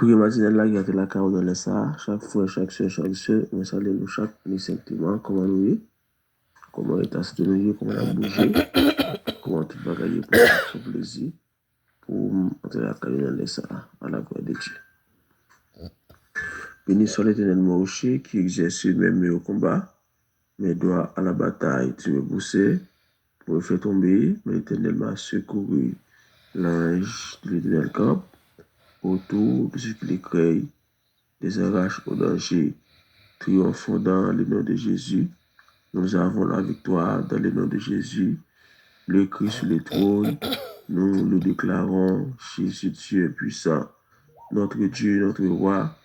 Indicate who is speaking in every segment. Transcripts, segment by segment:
Speaker 1: Prière matinale là, il y a de la carole dans les ça. Chaque fois, chaque soeur, nous saluons chaque simplement comment nous est, comment est assis de nous, comment on a bougé, comment tout bagaille pour son plaisir, pour entrer la carole dans les ça, à la gloire de Dieu. Béni soit l'Éternel mon rocher qui exerce même au combat, mais doit à la bataille tu me pousser pour me faire tomber, mais l'Éternel m'a secouru. L'ange de l'Éternel camp autour de ce qui les crée, les arrache au danger. Triomphons dans le nom de Jésus. Nous avons la victoire dans le nom de Jésus. Le Christ sur le trône, nous le déclarons, Jésus Dieu puissant, notre Dieu, notre roi,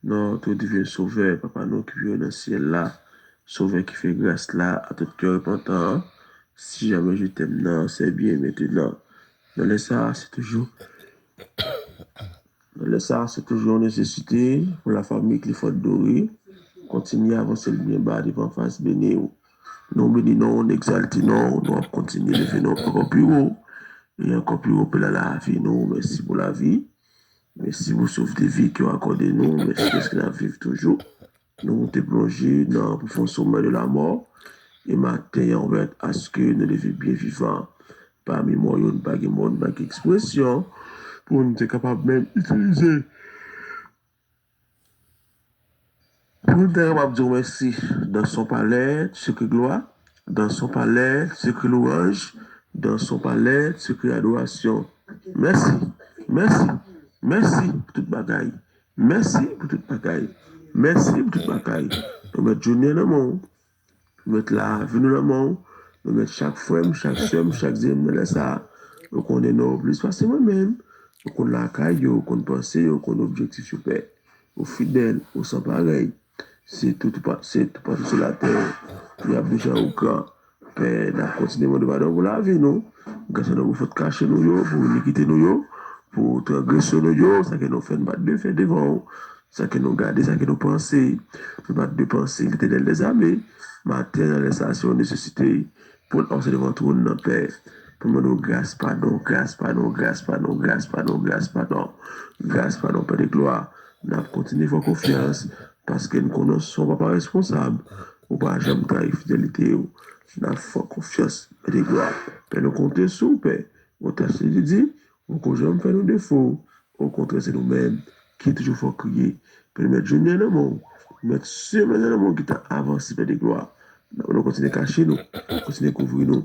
Speaker 1: notre divin sauveur, Papa, nous qui vivons dans le ciel là, sauveur qui fait grâce là à tout cœur repentant. Si jamais je t'aime, non, c'est bien maintenant. Dans le ça, c'est toujours. Dans le ça, c'est toujours une nécessité pour la famille qu'il faut adorer. Continuer à avancer le bien bas devant face béni. Nous bénissons, nous exaltons, nous continuons de faire encore plus haut. Et encore plus haut pour la vie. Nous, merci pour la vie. Merci pour sauver des vies qui ont accordé nous. Merci parce que nous vivons toujours. Nous te plongé dans le profond sommet de la mort. Et matin, on va à ce que nous devions bien vivants. Parmi moi, il y a une bague expression pour nous être capables même d'utiliser. Pour nous être capables de dire merci dans son palais, ce que gloire, dans son palais, ce que louange, dans son palais, ce que adoration. Merci, merci, merci pour toute bagaille. Merci pour toute bagaille. Merci pour toute bagaille. Nous mettons journée dans le monde. Nous mettons la vie dans le monde. Nous mettons chaque frère, chaque soeur, chaque zème, nous laissons ça. Nous connaissons nos plus parce moi-même. Nous connaissons la caille, nous connaissons pensée, nous connaissons l'objectif super. Aux fidèles, aux sans pareil. C'est tout partout sur la terre. Il y a déjà au camp. Père, nous continuons de voir la vie, nous. Grâce à nous, il faut cacher nous, pour nous quitter nous, pour transgresser nous, ça que nous faisons battre de faire devant, ça que nous gardons, ça que nous pensons, nous battre de penser, l'éternel des armées, matin dans les stations nécessité, pour nous devant tout le monde, Père. Pour nous, grâce, pardon, grâce, pardon, grâce, pardon, grâce, pardon, grâce, pardon, grâce, pardon, Père de gloire. Nous continuons à faire confiance, parce que nous ne sommes pas responsables, ou pas jamais trahir fidélité. Nous avons confiance, Père de gloire. Père, nous comptons sur vous, Père. Vous tâchez de dire, vous ne jamais faire nos défauts. Au contraire, c'est nous-mêmes qui toujours faut crier. Père, mettre Junior dans le monde, mettre semaine dans le monde qui t'a avancé, Père de gloire. Nous continuons à cacher nous, continuons à couvrir nous,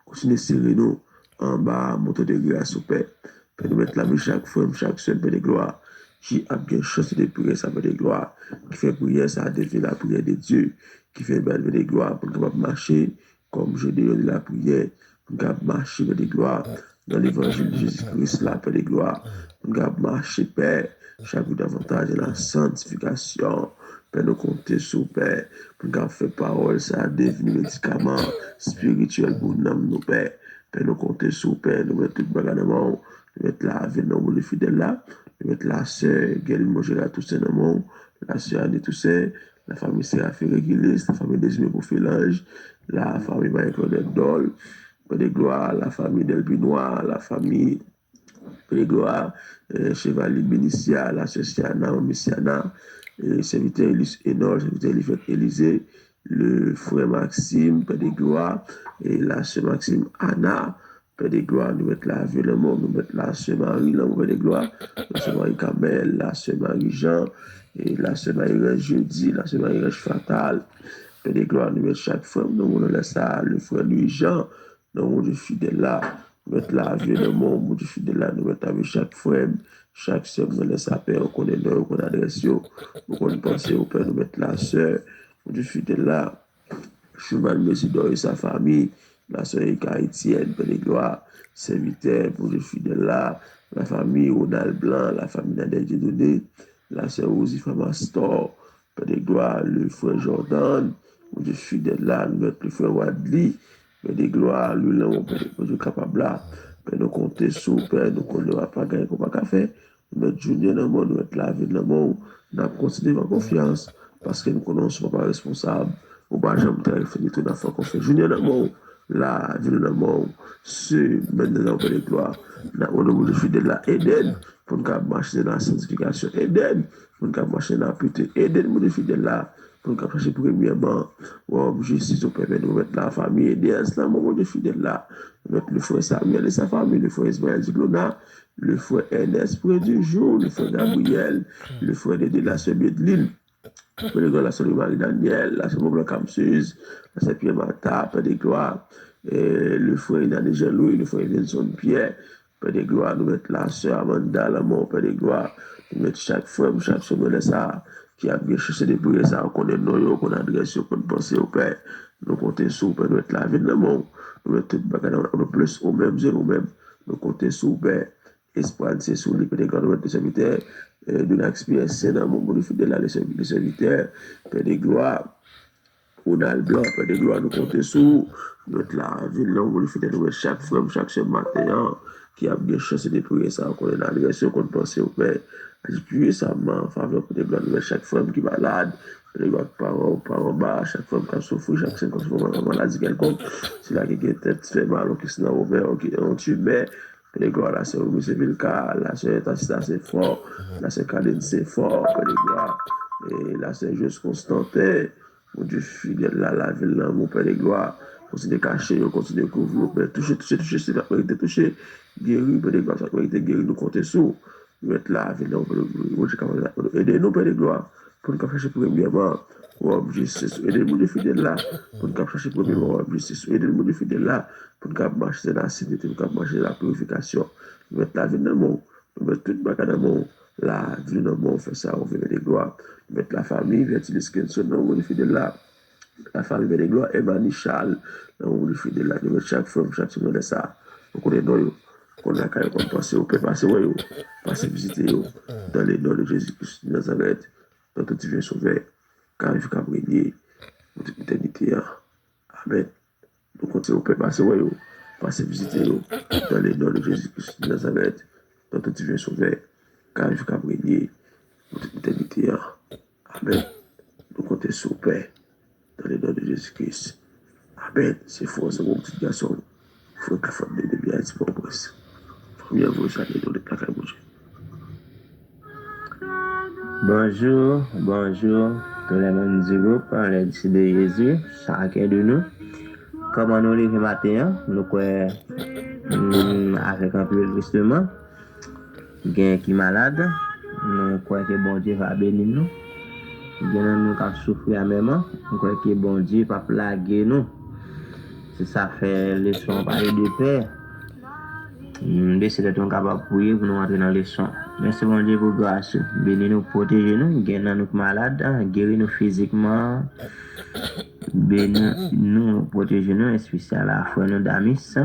Speaker 1: continuons à serrer nous en bas, moteur de grâce au Père. Père, nous mettre la main chaque fois, chaque semaine, Père de gloire. Qui a bien chance de prier, ça Père de gloire. Qui fait prier, ça devient la prière de Dieu. Qui fait belle de gloire pour capable marcher comme je dis de la prière, pour capable marcher de gloire dans l'évangile de Jésus-Christ, la paix de gloire, pour capable marcher, Père, chaque jour davantage de la sanctification. Père, nous compter sur Père, pour capable faire parole, ça devient médicament spirituel pour nous, Père. Père, nous compter sur Père, nous mettre tout le bagage, nous mettre la vie dans le fidèle là, nous mettre la sœur, Gaëlle Mojela, tout ça dans le monde, la sœur Annie, tout ça. La famille Séraphin Régulis, la famille Désimé Beaufélange, la famille Marie-Claudette Dole, Père de gloire, la famille Delbinois, la famille Père de gloire, Chevalier Bénicia, la Sociana, Missiana, serviteur Enol, serviteur Elisabeth Élisée, le frère Maxime, Père de gloire, et la sœur Maxime Anna, Père de gloire, nous mettons la vie le monde, nous mettons la sœur Marie, la Père de gloire, la sœur Marie Camel, la sœur Marie Jean, et la sœur Marie jeudi, la sœur Marie fatale. Père de gloire, nous mettons chaque fois, nous laisse ça, le frère Louis Jean, nous mettons fidèle là, nous mettons la vie de monde, nous mettons fidèle là, nous mettons avec chaque frère, chaque sœur, nous laisse ça, Père, on connaît nous, on connaît adresse, nous connaît penser au Père, nous mettons la sœur, nous mettons fidèle là, Cheval Messidor et sa famille, la sœur Eka Etienne, Père de gloire, serviteur pour les fidèles là, la famille Ronald Blanc, la famille Nadège Dieudonné, la sœur Osifa Mastor, Père de gloire, le frère Jordan, pour les fidèles là, le frère Wadli, Père de gloire, le long, Père de capable là, Père de compter sous, Père, nous ne va pas gagner comme pas faire, nous mettons Junior dans le monde, nous mettons la vie dans le monde, nous continuons en confiance, parce que nous ne sommes pas responsables. Ou pas jamais très fini tout d'affaire qu'on fait. Junior d'amour, la ville d'amour, ce maintenant on peut les gloire. On a voulu fidèle la Eden, pour nous marcher dans la sanctification. Aidez-nous pour nous marcher dans la pureté. Aidez-nous, les fidèles là, pour nous chercher premièrement, justice au Père, nous mettre la famille, aider à cela, mon Dieu fidèle là, mettre le frère Samuel et sa famille, le frère Ismaël Ziglona, le frère Ernest Près du jour, le frère Gabriel, le frère de la sœur Bédeline, la sœur Marie-Daniel, la sœur Blanc Camsuse, la sœur Pierre Martha, Père des gloires, le frère Inan Jean-Louis, le frère Nelson Pierre, Père des gloires, nous mettons la sœur Amanda, l'amour, Père des gloires, nous mettons chaque femme, chaque semaine, ça, qui a bien cherché des prières, ça, on connaît nos, qu'on adresse, qu'on pense au Père, nous comptons sur, Père, nous mettons la vie de l'amour, nous mettons tout le bagage, nous plus au même, zéro même, nous comptons sur, Père, espoir, c'est sur les Père des gloires, nous mettons les serviteurs, de l'expérience, dans mon monde fidèle, les serviteurs, Père des gloires, on a le blanc, Père des gloires, nous comptons sur notre la ville, là, on fidèle, nous chaque frère, chaque matin, qui a bien chassé des prières, ça, qu'on est dans la direction, qu'on pense au Père, appuyer ça en faveur Père des gloires, nous chaque femme qui est malade, Père des gloires, par en bas, chaque femme qui a souffert, chaque femme qui a souffert en maladie quelconque, c'est là qui a tête fait mal, qui se n'a ouvert, qui est en tumeur, Père des gloires, la sœur Louise Vilka, la sœur Tacita, c'est fort, la sœur Cadine, c'est fort, Père des gloires, et la sœur Juste Constantin, mon Dieu fidèle, là, la ville, là, mon Père des gloires, continue de cacher, continue de couvrir, Père, toucher, c'est la prière, toucher, guérir, Père des gloires, ça doit être guéri, nous compter sur, nous être là, ville, là, aidez-nous, Père des gloires, pour nous chercher premièrement, justice, aidez-nous de fidèles là, pour nous chercher premièrement, justice, aidez-nous de fidèles là, pour nous marcher dans la sainteté, pour nous marcher dans la purification, nous mettre la vie dans le monde, nous mettre toute bagarre dans le monde, la vie dans le monde, on fait ça, on veut des gloires, nous mettre la famille, vertilis Kenson, dans le monde fidèle là, la famille des gloires, Emmanuel Charles, dans le monde fidèle là, nous mettre chaque femme, chaque semaine de ça, on connaît nous, qu'on a quand même passé, on peut passer, passer visiter dans les noms de Jésus-Christ de Nazareth, dans tout divin sauveur, car il faut qu'à briller pour toute l'éternité. Amen. Donc, on peut passer, passer visiter dans les noms de Jésus-Christ de Nazareth, dans tout divin sauveur, car il faut qu'à briller pour toute l'éternité. Amen. Donc, on sur Père, dans les noms de Jésus-Christ. Amen. C'est fort, c'est mon petit garçon. Il faut que la famille de bien être pour presse. Première voix, ça dans les placards, mon Dieu.
Speaker 2: Bonjour, bonjour, tout le monde du groupe, les disciples de Jésus, chacun de nous. Comment nous lever matin, nous croyons avec un peu justement, quelqu'un qui est malade, nous croyons que bon Dieu va bénir nous. Quelqu'un nous qui souffrir même, nous croyons que bon Dieu va plaguer nous. C'est ça fait leçon parler de paix. Décidez d'être capable de prier pour nous entrer dans les sons. Merci bon Dieu pour grâce. Bénis nous, protéger nous, guérir nous malades, guérir nous physiquement. Bénis nous, protéger nous, spécial à la foi nous d'amis.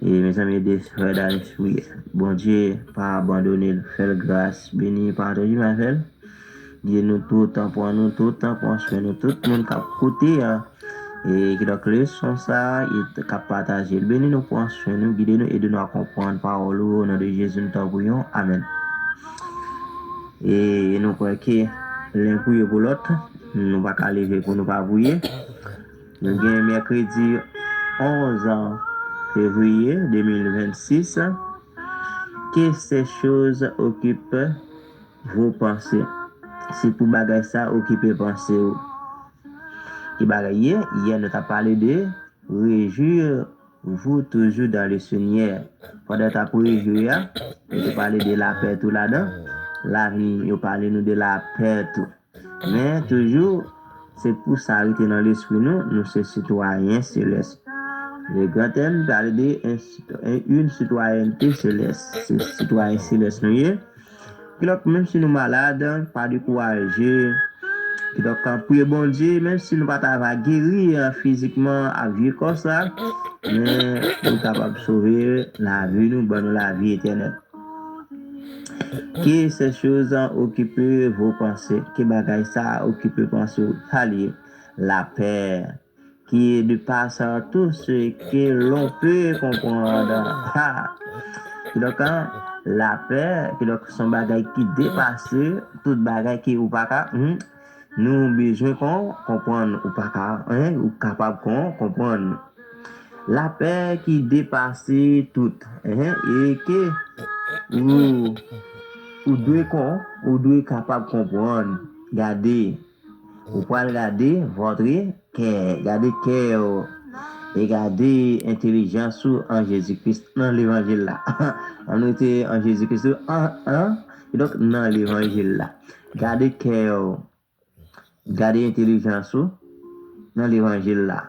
Speaker 2: Et mes amis des frères dans l'esprit. Bon Dieu, pas abandonner, faire grâce. Bénis, partager ma fille. Guérir nous tout le temps, pour nous tout le temps, pour nous tout le monde qui a côté. Et qui donc les sons ça, il est capable de partager. Bénis nous pour soin nous, guider nous, aider nous à comprendre la parole au nom de Jésus, nous t'en prions. Amen. Et nous croyons que l'un prier pour l'autre, nous ne pouvons pas lever pour nous pas prier. Nous avons mercredi 11 février 2026. Que ces choses occupent vos pensées. C'est pour bagager ça, occuper pensées. Qui bagaille, hier nous avons parlé de réjouir-vous toujours dans le Seigneur. Pendant que tu as réjouir, nous avons parlé de la paix tout là-dedans. La vie, nous parlé de la paix tout. Mais toujours, c'est pour s'arrêter dans l'esprit, nous sommes citoyens célestes. Le grand thème parle d'une citoyenneté céleste. C'est citoyen céleste, nous. Donc, même si nous sommes malades, pas décourager. Donc, pour bon Dieu, même si nous ne pouvons pas guérir physiquement à vivre comme ça, mais nous sommes capables de sauver la vie, nous donnons la vie éternelle. Que ces choses occupent vos pensées, que bagaille ça occupe vos pensées, la paix, qui dépasse tout ce que l'on peut comprendre. Donc, la paix, donc, son bagaille qui dépasse toute bagaille qui ou pas. Nous besoin qu'on comprendre ou pas ou capable qu'on comprendre la paix qui dépasse tout et que ou doit capable de comprendre, garder, ou pas regarder votre cœur, garder cœur et garder intelligence en Jésus-Christ dans l'évangile là. On était en Jésus-Christ et donc dans l'évangile là. Garder cœur, garder intelligence dans l'évangile là.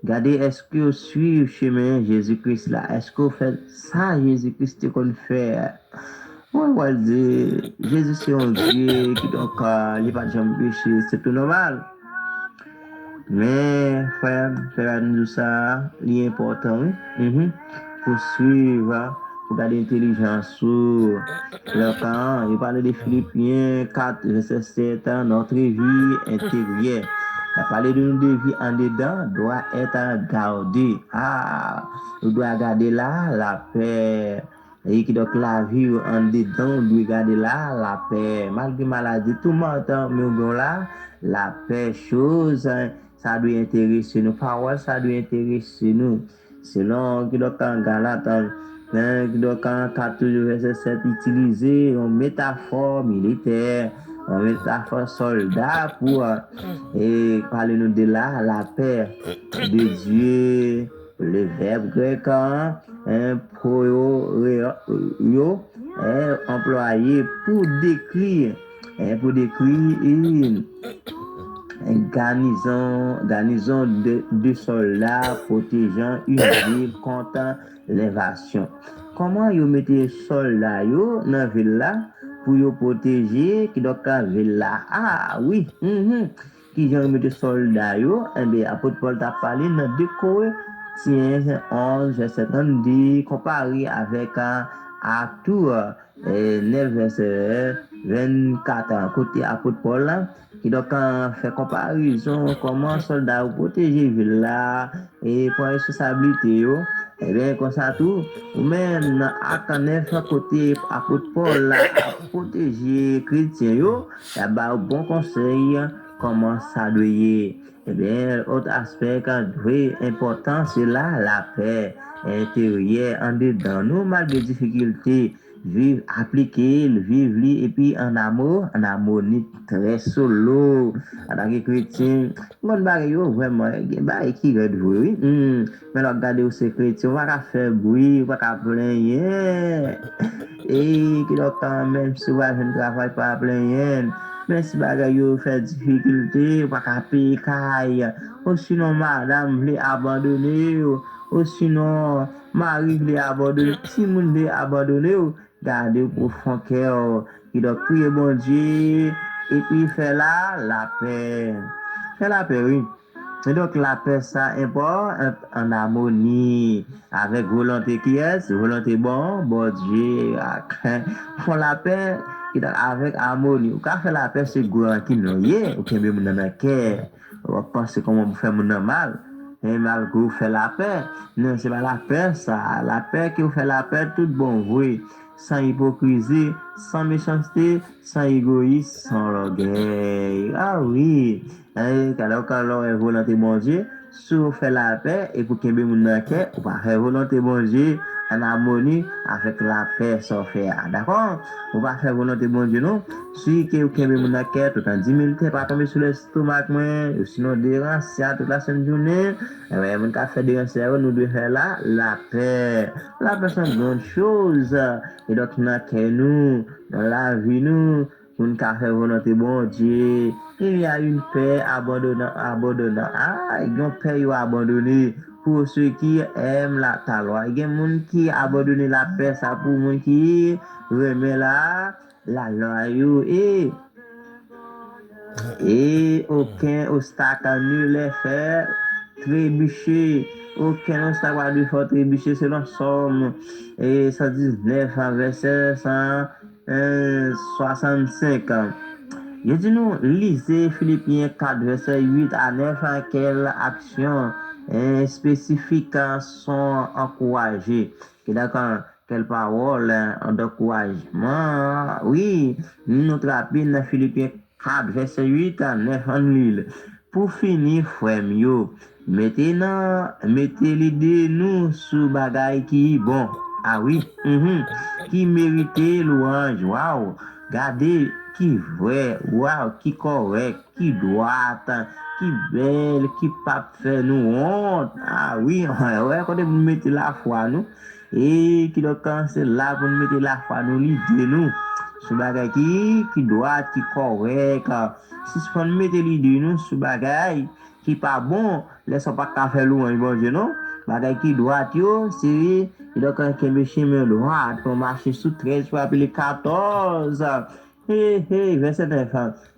Speaker 2: Regardez, est-ce que vous suivez le chemin Jésus-Christ là? Est-ce que vous faites ça Jésus-Christ qu'on fait? On va dire, Jésus c'est un Dieu qui donc, il n'est pas jamais péché, c'est tout normal. Mais, frère, nous ça, c'est important, oui. Pour suivre, pour garder l'intelligence sur le camp. Il parle de Philippiens 4, verset 7, notre vie intérieure. Il a parlé de notre vie en dedans, doit être gardée. On doit garder là la paix. Et qui donc la vie en dedans, on doit garder là la paix. Malgré maladie, tout le monde, mais on là, la paix, chose, ça doit intéresser nous. Parole, ça doit intéresser nous. Selon qui donc en Galate, qui donc en 14 verset 7 utiliser une métaphore militaire, une métaphore soldat pour parler nous de là la paix de Dieu, le verbe grec employé pour décrire une garnison de soldats protégeant une ville contre l'invasion. Comment vous mettez soldats dans la ville là pour vous protéger qui donc la ville là? Oui. Qui j'ai mettez soldats apôtre Paul t'a parlé dans 2 Corinthiens 11 verset 30 comparé avec Tour 9 verset 24 côté apôtre Paul là qui donc fait comparaison comment soldats protéger ville là et pour responsabilité bien comme ça tout ou même à 9 côté apôtre Paul là protéger chrétien yo là bon conseil comment ça doit bien autre aspect important c'est là la paix intérieure en dedans nous malgré difficultés vivre appliquer vivre et puis en amour en harmonie très solo en tant que chrétien mon bagay vraiment bagay qui red oui mais regardez ces chrétiens on va pas faire bruit on va pas plaindre et qui donc même si on va faire travail pas plaindre mais si bagay yo fait difficulté on va pas payer caille ou sinon madame veut abandonner ou sinon mari veut abandonner si moun veut abandonner gardez pour fond cœur qui doit prier bon Dieu et puis faire la paix. Faire la paix, oui. Et donc la paix, ça importe en harmonie avec volonté qui est, volonté bon Dieu, font la paix avec harmonie. Ou quand faire la paix, c'est grand qui nous y est, ou qui est même dans le cœur. On va penser comment vous faire mon mal. Et malgré vous faire la paix, non, c'est pas la paix, ça. La paix qui vous fait la paix, tout bon, oui. Sans hypocrisie, sans méchanceté, sans égoïsme, sans orgueil. Oui. Quand on est volonté bon Dieu, si vous faites la paix et pour qu'il y ait mon cœur, vous va faire volonté bon Dieu en harmonie avec la paix sans faire. D'accord? Vous va faire volonté bon Dieu, non? Si vous avez mon cœur, tout en 10 minutes, pas tomber sur l'estomac, sinon déranger toute la semaine journée, on va faire déranger, nous devons faire la paix. La paix, c'est une grande chose. Et donc, nous, dans la vie, nous pour faire volonté bon Dieu. Il y a une paix abandonnant. Il y a une paix abandonnée pour ceux qui aiment ta loi. Il y a des gens qui abandonnent la paix, ça pour les gens qui remettent la loi. Et aucun obstacle ne les fait trébucher. Aucun obstacle ne fait trébucher selon Somme 119 verset 165. Je dis nous, lisez Philippiens 4 verset 8 à 9 quelle action spécifique sont encouragées. Quelle parole d'encouragement. Oui, notre rapide dans Philippiens 4 verset 8 à 9 en l'île. Pour finir, frère mieux, mettez l'idée nous sous bagaille qui est bon. Ah oui, qui méritait louange. Waouh, regardez qui vrai, waouh, qui correct, qui droite, qui belle, qui pas fait nous honte. Ah oui, ouais, quand vous mettez la foi nous, et qui doit commencer là pour nous mettre la foi nous, l'idée nous. Ce bagay qui droite, qui correct. Si on mettre l'idée nous, ce bagay qui pas bon, laissons pas qu'à faire louange, bon Dieu, non? Bagay qui droite yo, c'est donc un me chemin droit pour marcher sous 13 pour appeler 14. Verset 9.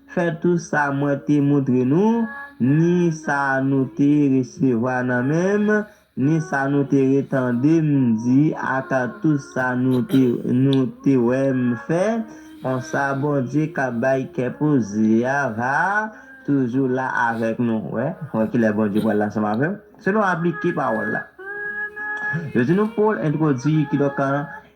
Speaker 2: Fait tout ça, moi te montre nous, ni ça nous te recevoir nan même, ni ça nous te retende m'di, aka tout ça nous te ouais fait, on ça bon Dieu ka bay ke posé va toujours là avec nous, ouais qu'il est bon Dieu pour là ensemble avec. Selon appliquer parole là. Je dis nous Paul introduit qui donc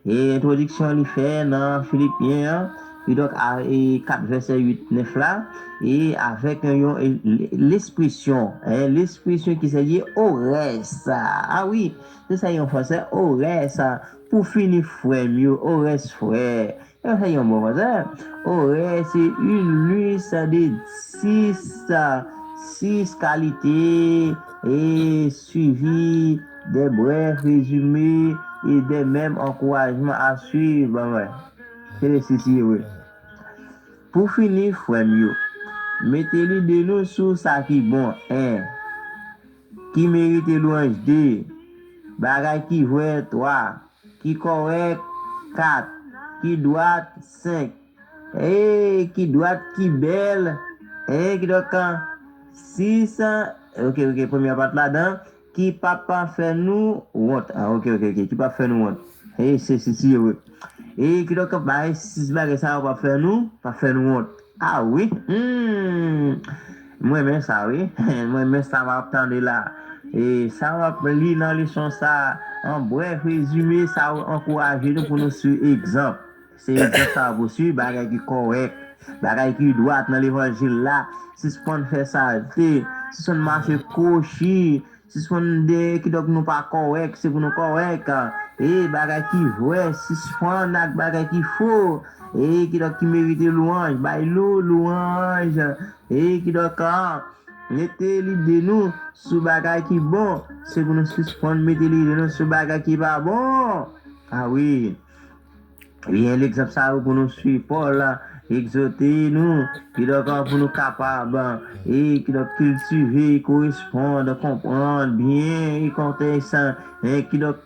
Speaker 2: et introduction il fait dans Philippiens et donc et 4 verset 8 9 là et avec l'expression l'expression qui s'est dit au reste. Ah oui, c'est ça en français au reste pour finir frère mieux au reste frère. Ça y est bon français. Au reste c'est une liste de 6 qualités et suivi des brefs résumés et des mêmes encouragements à suivre. Ouais. C'est les six, oui. Pour finir, frère mieux, mettez-lui de nous sur ça qui bon, qui mérite louange 2, bagay qui vrai 3, qui correct 4, qui droite 5, et qui droite qui belle, et qui doit 6, ok, première partie là-dedans, qui papa fait nous honte. Ah, ok, qui pas fait nous honte. Et c'est oui. Et qui donc, bah, 6 bagages ça va faire nous honte. Ah oui, moi-même ça, oui. Moi-même ça va attendre là. Et ça va lire dans les leçon ça, en bref résumé, ça va encourager nous pour nous suivre exemple. C'est exemple ça va suivre, bagage qui correct. Bagay qui doit dans l'évangile là, si on fait ça, si on marche cochi, si on de qui donc nous pas correct, c'est pour nous correct, et bagay qui vrai, si on a bagay qui faux, et qui donc qui mérite louange, louange, et qui donc mettez l'idée nous sur bagay qui bon, c'est pour nous suspendre, mettez l'idée nous sur bagay qui pas bon. Ah oui. Bien l'exemple ça pour nous suivre Paul exhorter nous qui doit pour nous capables et qui doit cultiver correspondre comprendre bien et contexte et qui doit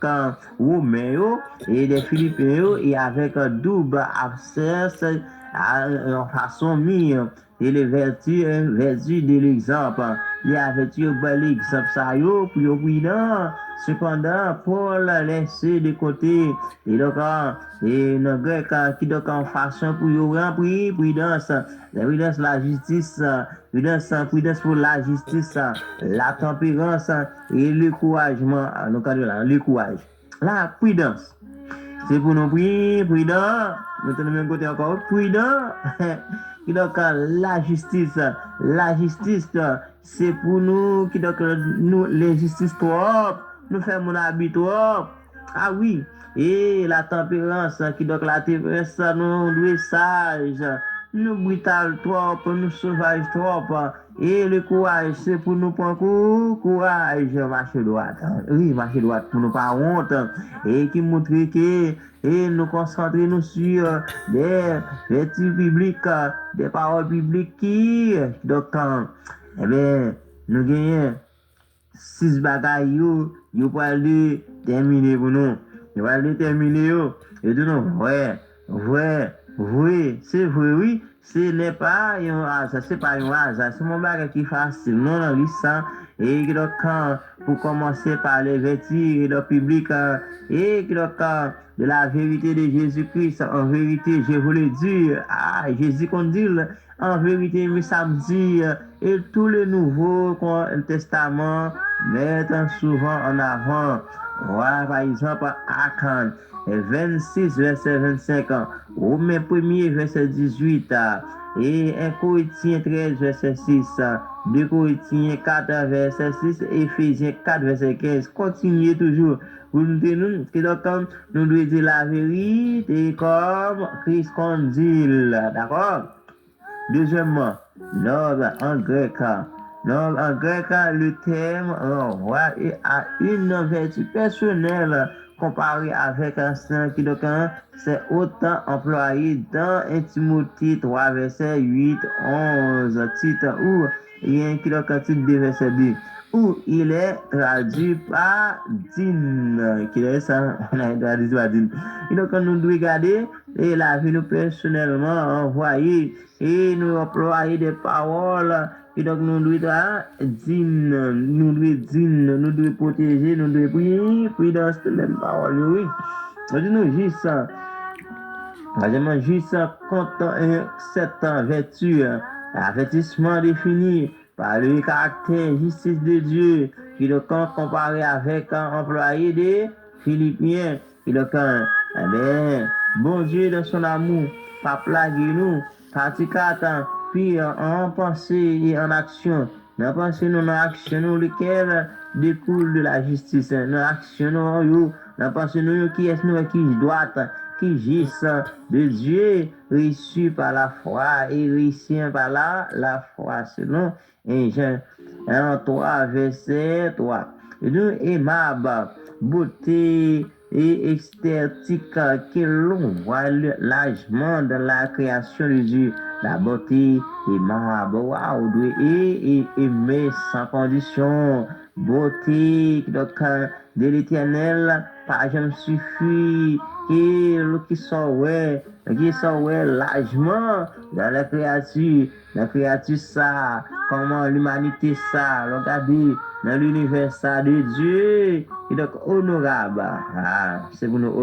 Speaker 2: Romain et des Philippiens et avec un double abscesse en façon mire et les vertus de l'exemple il a vertu l'exemple ça yo pour prudent. Cependant, Paul laissé de côté et donc et dans grec qui donc en façon pour y remplir prudence, la justice, prudence pour la justice, la tempérance et le couragement, le courage. La prudence. C'est pour nous prier, prudent. Maintenant, même côté encore, prudent. Qui donc la justice, c'est pour nous qui donc nous l'injustice trop. Nous faisons mon habit trop. Ah oui. Et la tempérance, qui donc la tempérance, nous doit sage. Nous brutal trop, nous sauvage trop. Et le courage, c'est pour nous prendre courage, marcher droite. Oui, marcher droite pour nous pas honte. Et qui montre que et nous concentrer nous sur des vertus publiques, des paroles publiques qui, donc, eh bien, nous gagnons 6 bagailles, vous pouvez terminer pour nous. Vous pouvez terminer, et de nous, vrai, c'est vrai, oui. Ce n'est pas un hasard, c'est pas un hasard, c'est mon bagage qui est facile. Non, non, licence. Et donc, pour commencer par les vertus de public, et donc, de la vérité de Jésus-Christ, en vérité, je vous le dis, Jésus qu'on dit, en vérité, mais ça me dit, et tout le Nouveau Testament mettent souvent en avant. Voilà, par exemple, Achan 26, verset 25, Romains 1er, verset 18, Et 1 Corinthiens 13, verset 6, 2 Corinthiens 4, verset 6, Éphésiens 4, verset 15. Continuez toujours. Vous nous dites, donc, nous devons dire la vérité comme Christ dit. D'accord? Deuxièmement, l'ordre en grec. L'ordre en grec, le terme renvoie à une vertu personnelle comparé avec un saint qui donc c'est autant employé dans 1 Timothée 3 verset 8, 11, titre où il y a un qui donc titre 2 verset 2 où il est traduit par Dine, qui est ça, on a traduit par Dine. Et donc nous devons regarder et la vie nous personnellement envoyer et nous employer des paroles et donc nous devons nous devons protéger, nous devons prier dans cette même parole, oui. Nous juste contre cette vertu, avertissement défini par le caractère justice de Dieu, qui le camp comparé avec un employé des Philippiens, qui le camp, bon Dieu dans son amour, pas plaguer nous, praticant, puis en pensée et en action. Dans pensée, nous, dans action, nous, lesquelles découle de la justice. Dans action, nous, dans pensée, nous, qui est nous, qui doit, qui gisse de Dieu, reçu par la foi et réussi par la foi. Selon 1 Jean 3, verset 3. Et nous, aimable, beauté et esthétique que l'on voit largement dans la création de Dieu. La beauté aimable, waouh, et aimer sans condition. Beauté donc, de l'éternel, pas jamais suffit. Et le qui sort largement dans la créature ça, comment l'humanité ça, regardez dans l'univers ça de Dieu, et donc honorable, c'est pour nous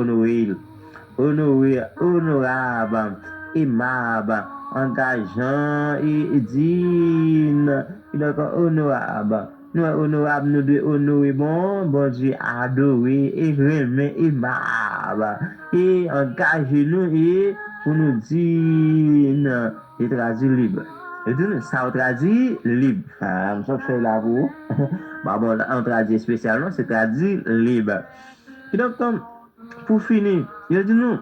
Speaker 2: honorable, aimable, engageant et digne, et donc honorable. Nous honorables, nous devons honorer bon Dieu, adorer et aimer, aimable. Et engagez-nous et pour nous dire, et traduire libre. Et donc, ça on traduit libre. Je fais là pour. Bon, on traduit spécialement, c'est traduit libre. Et donc, pour finir, il dit nous,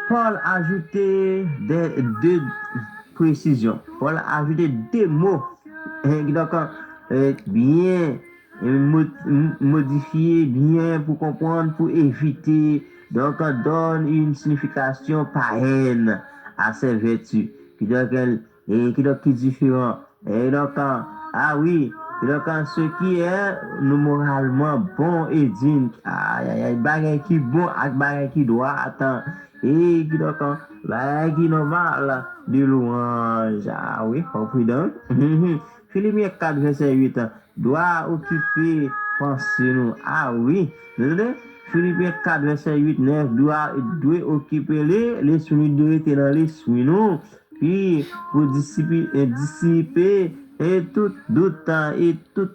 Speaker 2: Paul a ajouté deux précisions. Paul a ajouté deux mots. Donc, bien modifié, bien pour comprendre, pour éviter. Donc, on donne une signification païenne à ces vertus, qui est différent. Et donc, oui, donc, ce qui est nous moralement bon et digne, bagay qui bon ak bagay qui doit attendre. Et qui donc, bagay qui normal de louange. Oui, confident. Philippiens 4, verset 8, doit occuper pensée nous. Oui, Philippiens 4, verset 8, 9, doit occuper les soumis de dans les soumis nous. Puis, pour dissiper et tout doute et tout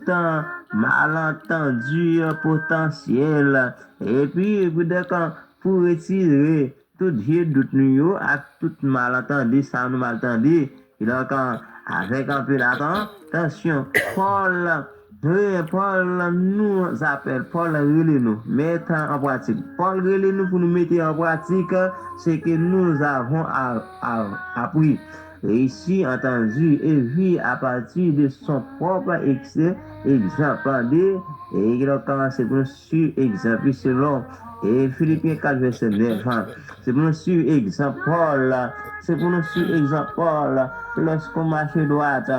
Speaker 2: malentendu potentiel. Et puis, pour retirer tout vieux doute nous, à tout malentendu, ça nous malentendu. Et donc, avec un peu d'attention, Paul nous appelle, Paul relève nous, mettre en pratique. Paul relève nous pour nous mettre en pratique ce que nous avons appris, réussi, entendu et vu à partir de son propre exemple. Et donc, c'est pour nous suivre exemple selon et Philippiens 4, verset 9. C'est pour nous suivre exemple Paul. C'est pour nous suivre exemple Paul. Lorsqu'on marche droite,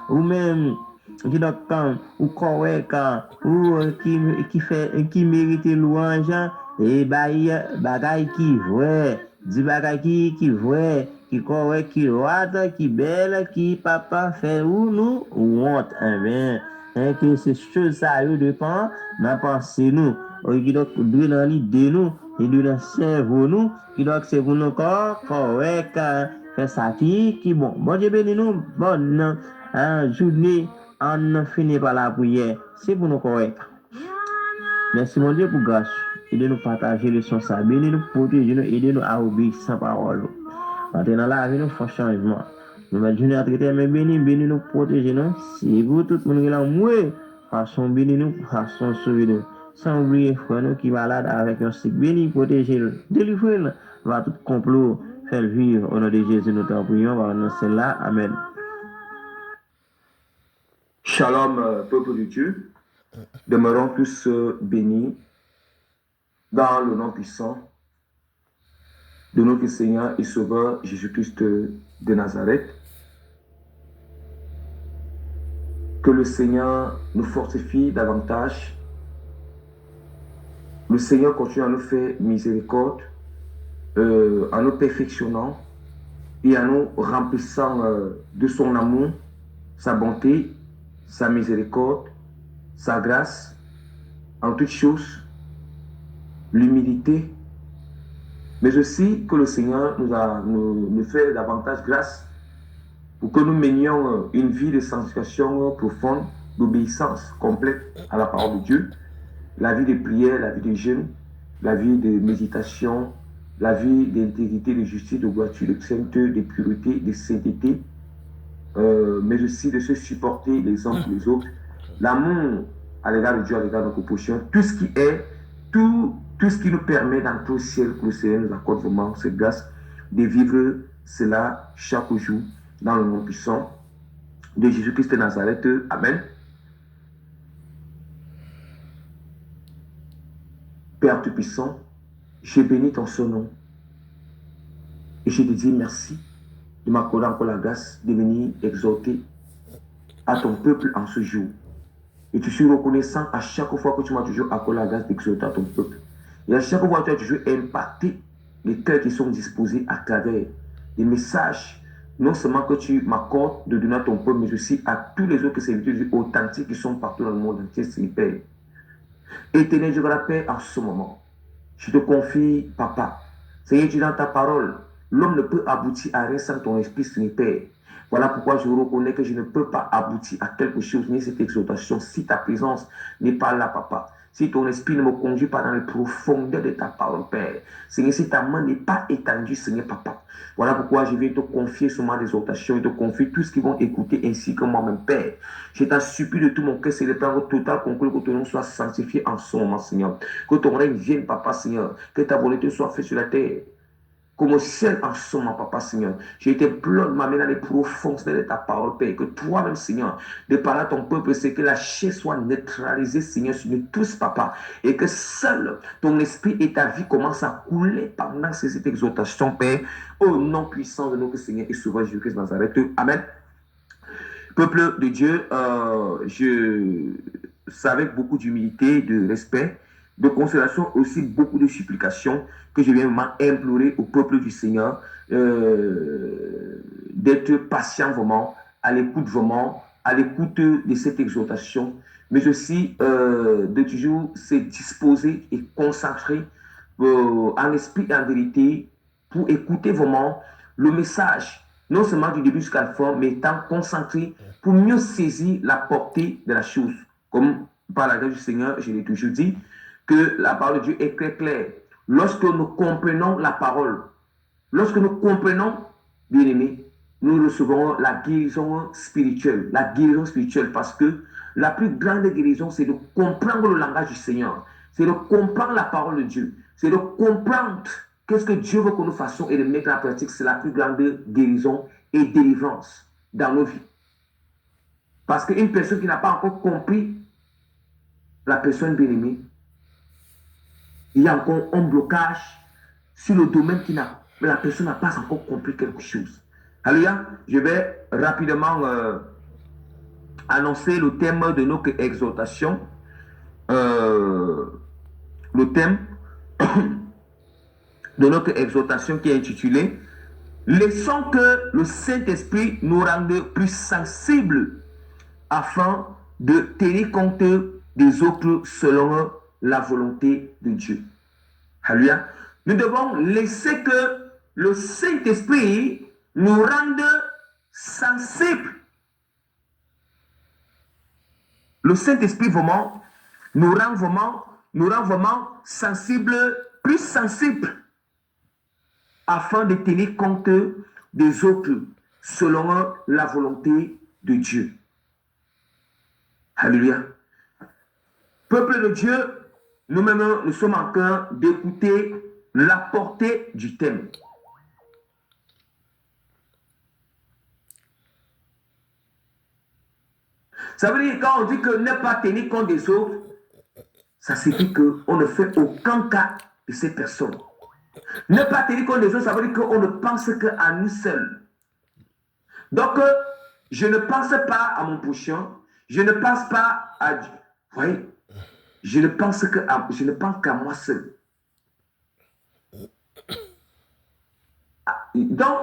Speaker 2: ou même qui donc ou correct ou qui mérite louange et bagay qui vrai, dit bagay qui vrai, qui correct, qui droite, qui belle, qui papa fait ou nous honte. Amen. Et que ces choses ça dépend dans pensée nous. Qui donc dans l'idée nous et dans le cerveau nous, qui donc c'est pour nous correct, faire ça qui bon. Bon Dieu béni nous, bonne journée, on finit par la prière. C'est pour nous correct. Merci mon Dieu pour grâce. aidez-nous à partager le son ça, bénis-nous, protégez-nous, aidez-nous à obéir sans parole. Maintenant, dans la vie, nous faisons changement. Nous mettons à traiter, mais bénis-nous, protégez-nous. Si vous, tout le monde est là, moi, façon bénis-nous, façon sauver-nous. Sans oublier, frère, nous qui malade avec un stick, bénis, protégez-le, délivrez-le. Va tout complot faire vivre au nom de Jésus, nous t'en prions, va annoncer là. Amen.
Speaker 3: Shalom, peuple de Dieu. Demeurons tous bénis dans le nom puissant de notre Seigneur et Sauveur Jésus-Christ de Nazareth. Que le Seigneur nous fortifie davantage. Le Seigneur continue à nous faire miséricorde, en nous perfectionnant et en nous remplissant de son amour, sa bonté, sa miséricorde, sa grâce, en toutes choses, l'humilité, mais aussi que le Seigneur nous fait davantage grâce pour que nous menions une vie de sanctification profonde, d'obéissance complète à la parole de Dieu, la vie de prière, la vie de jeûne, la vie de méditation, la vie d'intégrité, de justice, de droiture, de sainteté, de pureté, de sainteté, mais aussi de se supporter les uns pour les autres, l'amour à l'égard de Dieu, à l'égard de nos prochains, tout ce qui est, tout ce qui nous permet d'entrer au ciel, que le Seigneur nous accorde vraiment cette grâce de vivre cela chaque jour dans le nom puissant de Jésus-Christ de Nazareth. Amen. Père Tout-Puissant, je bénis ton son nom et je te dis merci de m'accorder encore la grâce de venir exhorter à ton peuple en ce jour. Et je suis reconnaissant à chaque fois que tu m'as toujours accordé la grâce d'exhorter à ton peuple. Et à chaque fois que tu as toujours impacté les cœurs qui sont disposés à travers des messages, non seulement que tu m'accordes de donner à ton peuple, mais aussi à tous les autres serviteurs authentiques qui sont partout dans le monde entier, Seigneur Père. Éternel Dieu de la paix, en ce moment, je te confie, Papa. Seigneur, tu dans ta parole, l'homme ne peut aboutir à rien sans ton esprit, Seigneur Père. Voilà pourquoi je reconnais que je ne peux pas aboutir à quelque chose, ni cette exhortation, si ta présence n'est pas là, Papa. Si ton esprit ne me conduit pas dans les profondeurs de ta parole, Père. Seigneur, si ta main n'est pas étendue, Seigneur, Papa. Voilà pourquoi je viens te confier seulement des exhortations et te confier tout ce qu'ils vont écouter ainsi que moi-même, Père. Je t'en supplie de tout mon cœur, Seigneur, Père, total, conclu, que ton nom soit sanctifié en ce moment, Seigneur. Que ton règne vienne, Papa, Seigneur. Que ta volonté soit faite sur la terre comme au ciel en ce moment, Papa, Seigneur. J'ai été plein de m'amener dans les profondeurs de ta parole, Père. Que toi-même, Seigneur, de parler à ton peuple, c'est que la chair soit neutralisée, Seigneur, sur nous tous, Papa. Et que seul ton esprit et ta vie commencent à couler pendant cette exhortation, Père. Au nom puissant de notre Seigneur et Sauveur Jésus-Christ de Nazareth. Amen. Peuple de Dieu, c'est avec beaucoup d'humilité, de respect, de consolation, aussi beaucoup de supplications que je viens vraiment implorer au peuple du Seigneur d'être patient vraiment, à l'écoute de cette exhortation, mais aussi de toujours se disposer et concentrer en esprit et en vérité pour écouter vraiment le message, non seulement du début jusqu'à la fin, mais étant concentré pour mieux saisir la portée de la chose. Comme par la grâce du Seigneur, je l'ai toujours dit, que la parole de Dieu est très claire. Lorsque nous comprenons la parole, lorsque nous comprenons, bien aimés, nous recevons la guérison spirituelle. La guérison spirituelle, parce que la plus grande guérison, c'est de comprendre le langage du Seigneur. C'est de comprendre la parole de Dieu. C'est de comprendre qu'est-ce que Dieu veut que nous fassions et de mettre en pratique. C'est la plus grande guérison et délivrance dans nos vies. Parce qu'une personne qui n'a pas encore compris la personne bien-aimée, il y a encore un blocage sur le domaine la personne n'a pas encore compris quelque chose. Alléluia. Je vais rapidement annoncer le thème de notre exhortation. Le thème de notre exhortation qui est intitulé « Laissons que le Saint-Esprit nous rende plus sensibles afin de tenir compte des autres selon la volonté de Dieu. » Alléluia. Nous devons laisser que le Saint-Esprit nous rende sensibles. Le Saint-Esprit vraiment nous rend vraiment nous rend vraiment sensibles, plus sensibles, afin de tenir compte des autres selon la volonté de Dieu. Alléluia. Peuple de Dieu, nous-mêmes, nous sommes en train d'écouter la portée du thème. Ça veut dire quand on dit que ne pas tenir compte des autres, ça signifie qu'on ne fait aucun cas de ces personnes. Ne pas tenir compte des autres, ça veut dire qu'on ne pense qu'à nous seuls. Donc, je ne pense pas à mon prochain, je ne pense pas à Dieu. Vous voyez, je ne pense qu'à moi seul. Donc,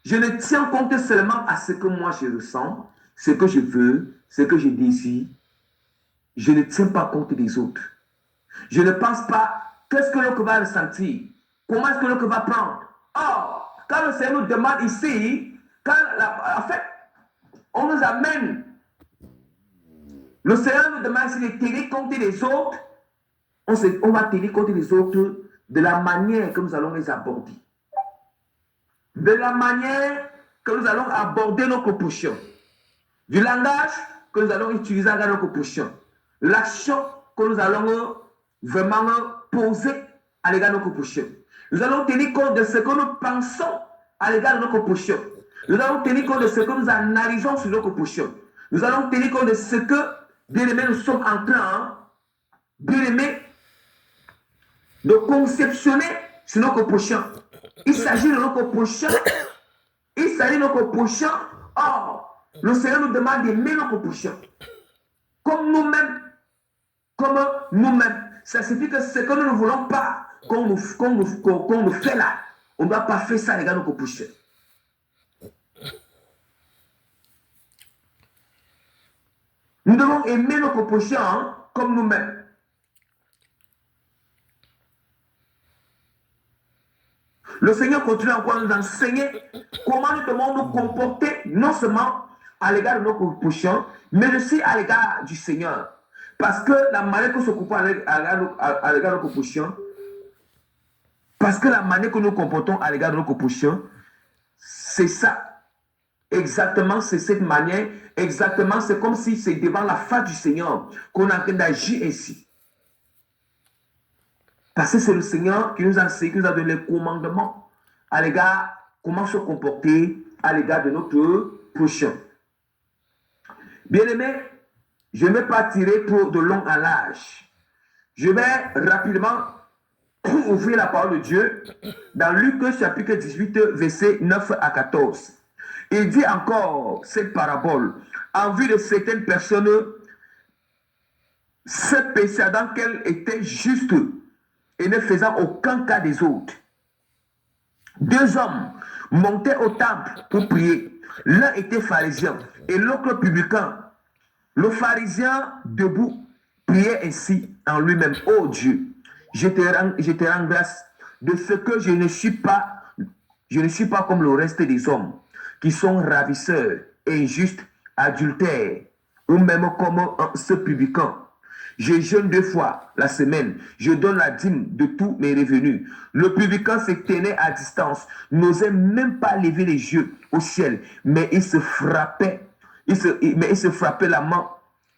Speaker 3: je ne tiens compte seulement à ce que moi je ressens, ce que je veux, ce que je désire. Je ne tiens pas compte des autres. Je ne pense pas qu'est-ce que l'autre va ressentir, comment est-ce que l'autre va prendre. Or, quand le Seigneur nous demande ici, en fait, on nous amène, le Seigneur nous demande ici de tenir compte des autres, on va tenir compte des autres de la manière que nous allons les aborder. De la manière que nous allons aborder nos propositions. Du langage que nous allons utiliser dans nos propositions. L'action que nous allons vraiment poser à l'égard de nos propositions. Nous allons tenir compte de ce que nous pensons à l'égard de nos propositions. Nous allons tenir compte de ce que nous analysons sur nos propositions. Nous allons tenir compte de ce que, bien aimés, nous sommes en train, bien aimés, de conceptionner sur nos propositions. Il s'agit de nos propositions. Il s'agit de nos propositions. Or, le Seigneur nous demande d'aimer nos propositions. Comme nous-mêmes. Ça signifie que ce que nous ne voulons pas qu'on nous fait là, on ne doit pas faire ça, les gars, nos propositions. Nous devons aimer nos propositions comme nous-mêmes. Le Seigneur continue encore à nous enseigner comment nous devons nous comporter, non seulement à l'égard de nos propositions, mais aussi à l'égard du Seigneur. Parce que la manière que nous se comportons à l'égard de nos propositions, parce que la manière que nous comportons à l'égard de nos propositions, c'est ça. Exactement, c'est cette manière. Exactement, c'est comme si c'est devant la face du Seigneur qu'on est en train d'agir ainsi. Parce que c'est le Seigneur qui nous a enseigné, qui nous a donné les commandements à l'égard, comment se comporter à l'égard de notre prochain. Bien-aimés, je ne vais pas tirer pour de long à large. Je vais rapidement ouvrir la parole de Dieu dans Luc chapitre 18, versets 9 à 14. Il dit encore cette parabole en vue de certaines personnes, ce péché dans lequel était juste et ne faisant aucun cas des autres. Deux hommes montaient au temple pour prier. L'un était pharisien et l'autre publicain. Le pharisien debout priait ainsi en lui-même: ô Dieu, je te rends grâce de ce que je ne suis pas comme le reste des hommes qui sont ravisseurs, injustes, adultères, ou même comme ce publicain. Je jeûne 2 fois la semaine. Je donne la dîme de tous mes revenus. Le publicain se tenait à distance, n'osait même pas lever les yeux au ciel, mais il se frappait. Il se frappait la main.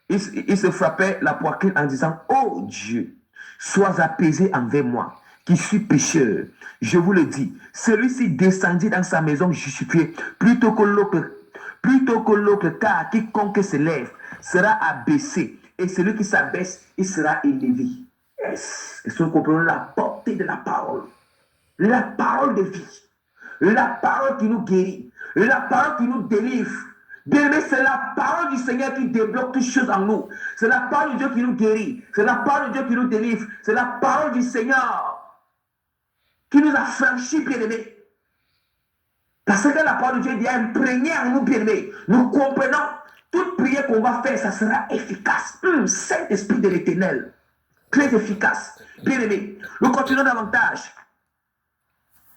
Speaker 3: Il se frappait la poitrine en disant: ô Dieu, sois apaisé envers moi, qui suis pécheur. Je vous le dis, celui-ci descendit dans sa maison justifié plutôt que l'autre, car quiconque se lève sera abaissé, et celui qui s'abaisse, il sera élevé. Est-ce que nous comprenons la portée de la parole? La parole de vie, la parole qui nous guérit, la parole qui nous délivre. Bien-aimé, c'est la parole du Seigneur qui débloque toutes choses en nous. C'est la parole de Dieu qui nous guérit. C'est la parole de Dieu qui nous délivre. C'est la parole du Seigneur qui nous a franchis, bien-aimé. Parce que la parole de Dieu est imprégnée en nous, bien-aimé. Nous comprenons, toute prière qu'on va faire, ça sera efficace. Saint-Esprit de l'Éternel, très efficace. Bien-aimé, nous continuons davantage.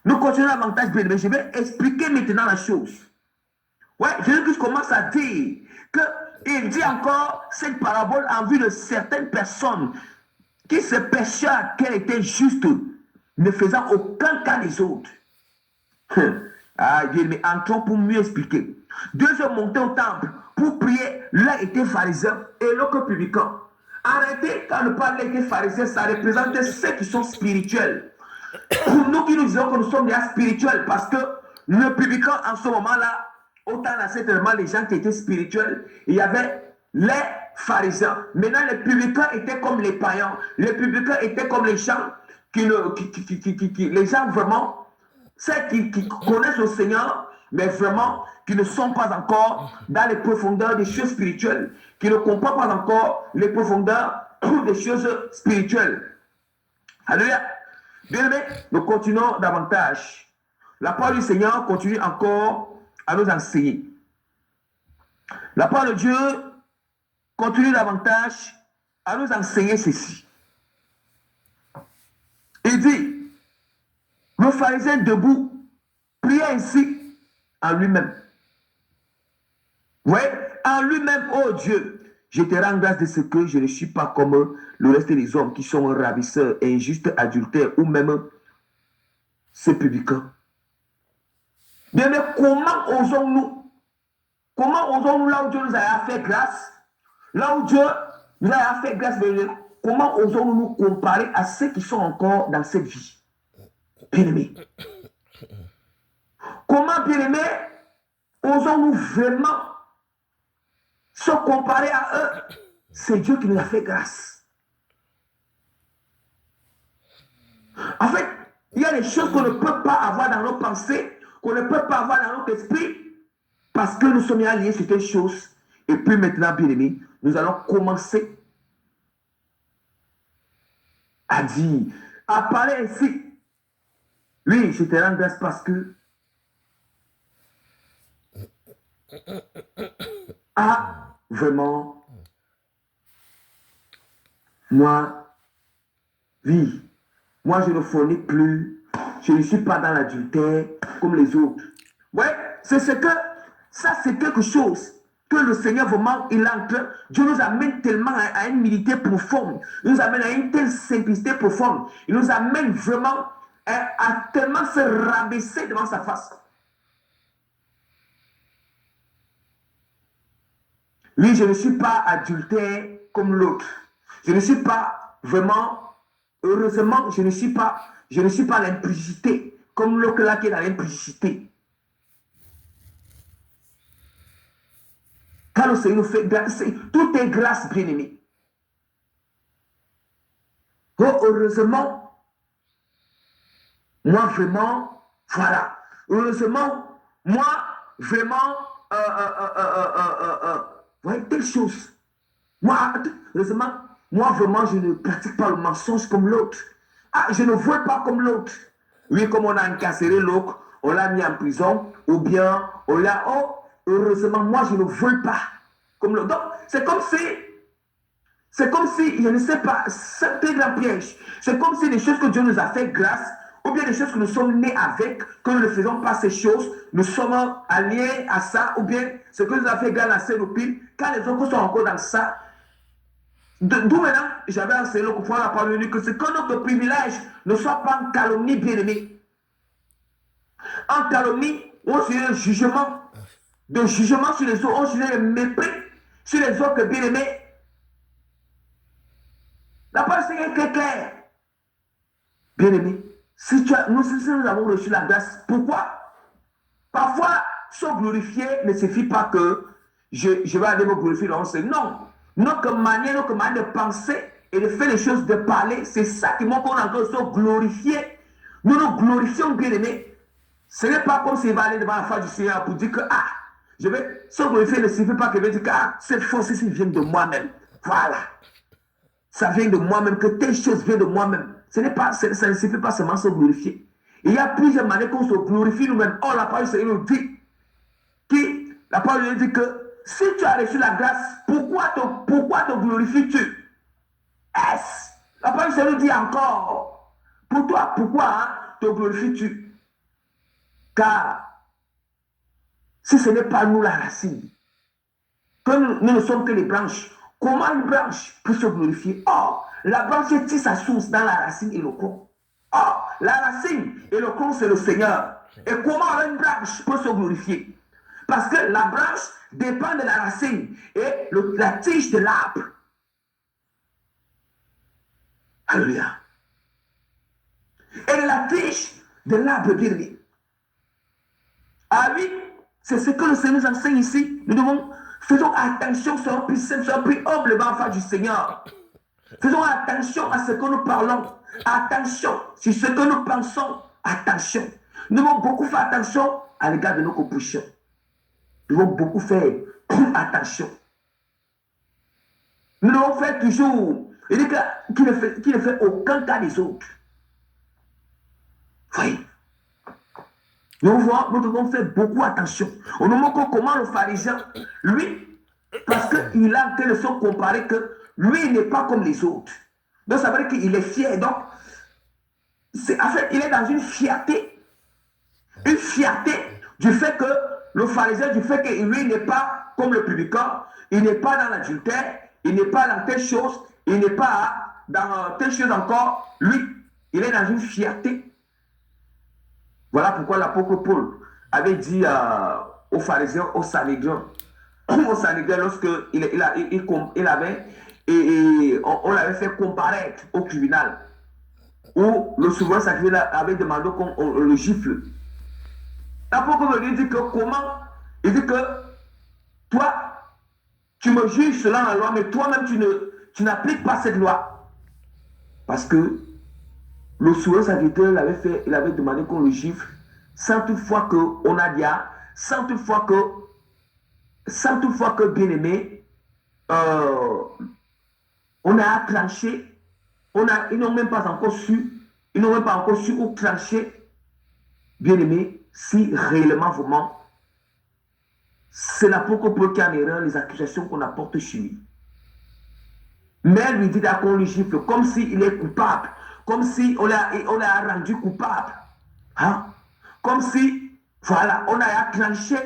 Speaker 3: Bien-aimé. Je vais expliquer maintenant la chose. Ouais, Jésus-Christ commence à dire qu'il dit encore cette parabole en vue de certaines personnes. qui se péchait à qu'elle était juste, ne faisant aucun cas des autres. Ah, bien, mais entrons pour mieux expliquer. Deux hommes montaient au temple pour prier. L'un était pharisien et l'autre publicain. Arrêtez, quand on parle des pharisiens, ça représente ceux qui sont spirituels. Pour nous qui nous disons que nous sommes des spirituels, parce que le publicain en ce moment-là, autant là, c'est tellement les gens qui étaient spirituels, il y avait les pharisiens. Maintenant, les publicains étaient comme les païens. Les publicains étaient comme les gens les gens vraiment, ceux qui connaissent le Seigneur, mais vraiment qui ne sont pas encore dans les profondeurs des choses spirituelles, qui ne comprennent pas encore les profondeurs des choses spirituelles. Alléluia. Bien aimé, nous continuons davantage. La parole du Seigneur continue encore à nous enseigner. La parole de Dieu continue davantage à nous enseigner ceci. Il dit, le pharisien debout priait ainsi en lui-même. Oui, en lui-même, oh Dieu, je te rends grâce de ce que je ne suis pas comme le reste des hommes qui sont ravisseurs, injustes, adultères ou même ces publicains. Bien, mais comment osons-nous là où Dieu nous a fait grâce, là où Dieu nous a fait grâce, comment osons-nous nous comparer à ceux qui sont encore dans cette vie? Bien-aimés. Comment, bien-aimés, osons-nous vraiment se comparer à eux? C'est Dieu qui nous a fait grâce. En fait, il y a des choses qu'on ne peut pas avoir dans nos pensées, qu'on ne peut pas avoir dans notre esprit, parce que nous sommes alliés sur quelque chose. Et puis maintenant, bien-aimés, nous allons commencer à dire, à parler ainsi. Oui, je te rends grâce parce que vraiment, moi, oui, moi je ne fornique plus, je ne suis pas dans l'adultère comme les autres. Ouais, c'est ce que, ça c'est quelque chose que le Seigneur vraiment, il entre, Dieu nous amène tellement à une humilité profonde, il nous amène à une telle simplicité profonde, il nous amène vraiment à tellement se rabaisser devant sa face. Oui, je ne suis pas adultère comme l'autre. Je ne suis pas vraiment, heureusement, je ne suis pas l'impudicité comme l'autre là qui est dans l'impudicité. Quand le Seigneur nous fait grâce, tout est grâce, bien-aimé. Oh, heureusement, moi vraiment, voilà. Heureusement, moi vraiment, voyez, telle chose. Moi, heureusement, moi vraiment, je ne pratique pas le mensonge comme l'autre. Ah, je ne vole pas comme l'autre. Oui, comme on a incarcéré l'autre, on l'a mis en prison, ou bien on l'a... Oh, heureusement, moi, je ne vole pas comme l'autre. Donc, c'est comme si, je ne sais pas, c'est un très grand piège. C'est comme si des choses que Dieu nous a fait grâce, ou bien des choses que nous sommes nés avec, que nous ne faisons pas ces choses, nous sommes alliés à ça, ou bien ce que nous a fait grâce à Séropile, quand les autres sont encore dans ça. D'où maintenant, j'avais enseigné l'autre fois la parole de Dieu que c'est que notre privilège ne soit pas en calomnie, bien-aimé. En calomnie, on suit le jugement, de jugement sur les autres, on suit le mépris sur les autres, bien-aimés. La parole est très claire. Bien-aimé, si nous avons reçu la grâce, pourquoi? Parfois, se glorifier ne suffit pas que je vais aller me glorifier dans le Seigneur. Non. Notre manière de penser et de faire les choses, de parler, c'est ça qui montre qu'on a encore se glorifier. Nous nous glorifions, bien-aimés. Ce n'est pas comme s'il va aller devant la face du Seigneur pour dire que, ah, je vais se glorifier, ne suffit pas que je vais dire que, ah, cette force ici vient de moi-même. Voilà. Ça vient de moi-même, que telle chose vient de moi-même. Ça ne suffit pas seulement se glorifier. Il y a plusieurs manières qu'on se glorifie nous-mêmes. Or, la parole du Seigneur nous dit, la parole nous dit que si tu as reçu la grâce, pourquoi te glorifies-tu? La parole du Seigneur nous dit encore, pour toi, pourquoi te glorifies-tu? Car si ce n'est pas nous la racine, que nous ne sommes que les branches, comment une branche peut se glorifier? Or, la branche tire sa source dans la racine et le tronc. Or, la racine et le tronc, c'est le Seigneur. Et comment une branche peut se glorifier? Parce que la branche dépend de la racine et la tige de l'arbre. Alléluia. Et de la tige de l'arbre bien-aimé. Ah oui, c'est ce que le Seigneur nous enseigne ici. Nous devons, faisons attention, soyons plus simples, soyons plus humbles en face du Seigneur. Faisons attention à ce que nous parlons. Attention sur ce que nous pensons. Attention. Nous devons beaucoup faire attention à l'égard de nos compositions. Nous devons beaucoup faire attention. Nous devons faire toujours. Il dit qu'il ne fait aucun cas des autres. Voyez. Nous devons faire beaucoup attention. Au moment où comment le pharisien, lui, parce qu'il a en quelque sorte comparé que lui, il n'est pas comme les autres. Donc, ça veut dire qu'il est fier. Donc, en fait, il est dans une fierté du fait que le pharisien, du fait que lui n'est pas comme le publicain, il n'est pas dans l'adultère, il n'est pas dans telle chose, il n'est pas dans telle chose encore. Lui, il est dans une fierté. Voilà pourquoi l'apôtre Paul avait dit aux pharisiens, aux Sanhédrin, lorsqu'il avait, on l'avait fait comparaître au tribunal, où le souverain sacré avait demandé qu'on le gifle. L'apôtre lui dit que comment? Il dit que toi, tu me juges selon la loi, mais toi-même, tu n'appliques pas cette loi. Parce que le souverain sacrificateur il avait demandé qu'on le gifle, sans toutefois qu'on a dit, sans toutefois que bien aimé, on a tranché, ils n'ont même pas encore su ou tranché, bien aimé, si réellement, vraiment, c'est l'apôtre Paul qui en erreur les accusations qu'on apporte chez lui. Mais elle lui dit qu'on le gifle comme s'il est coupable, comme si on l'a rendu coupable. Hein? Comme si, voilà, on a tranché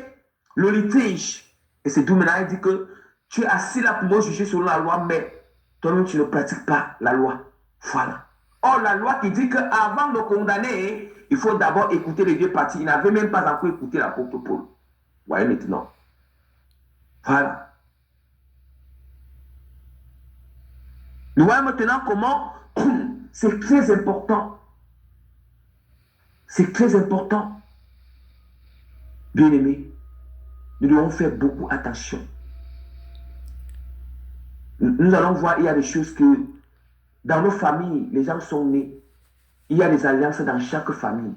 Speaker 3: le litige. Et c'est tout maintenant, il dit que tu es assis là pour me juger selon la loi, mais toi-même, tu ne pratiques pas la loi. Voilà. Or, la loi qui dit qu'avant de condamner, il faut d'abord écouter les deux parties. Il n'avait même pas encore écouté l'apôtre Paul. Vous voyez maintenant. Voilà. Nous voyons maintenant comment c'est très important. C'est très important. Bien aimé, nous devons faire beaucoup attention. Nous allons voir, il y a des choses que dans nos familles, les gens sont nés. Il y a des alliances dans chaque famille.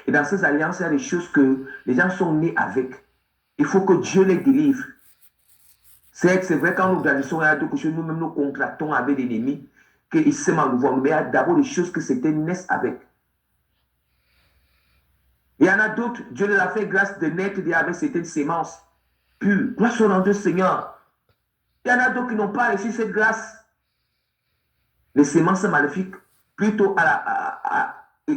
Speaker 3: Et dans ces alliances, il y a des choses que les gens sont nés avec. Il faut que Dieu les délivre. C'est vrai, quand nous grandissons, il y a d'autres choses, nous-mêmes nous contractons avec l'ennemi, qu'il s'aime en nous, mais il y a d'abord des choses que c'était naissent avec. Il y en a d'autres, Dieu leur a fait grâce de naître avec certaines sémences pures. Gloire soit rendue au Seigneur. Il y en a d'autres qui n'ont pas reçu cette grâce. Les sémences maléfiques, plutôt là où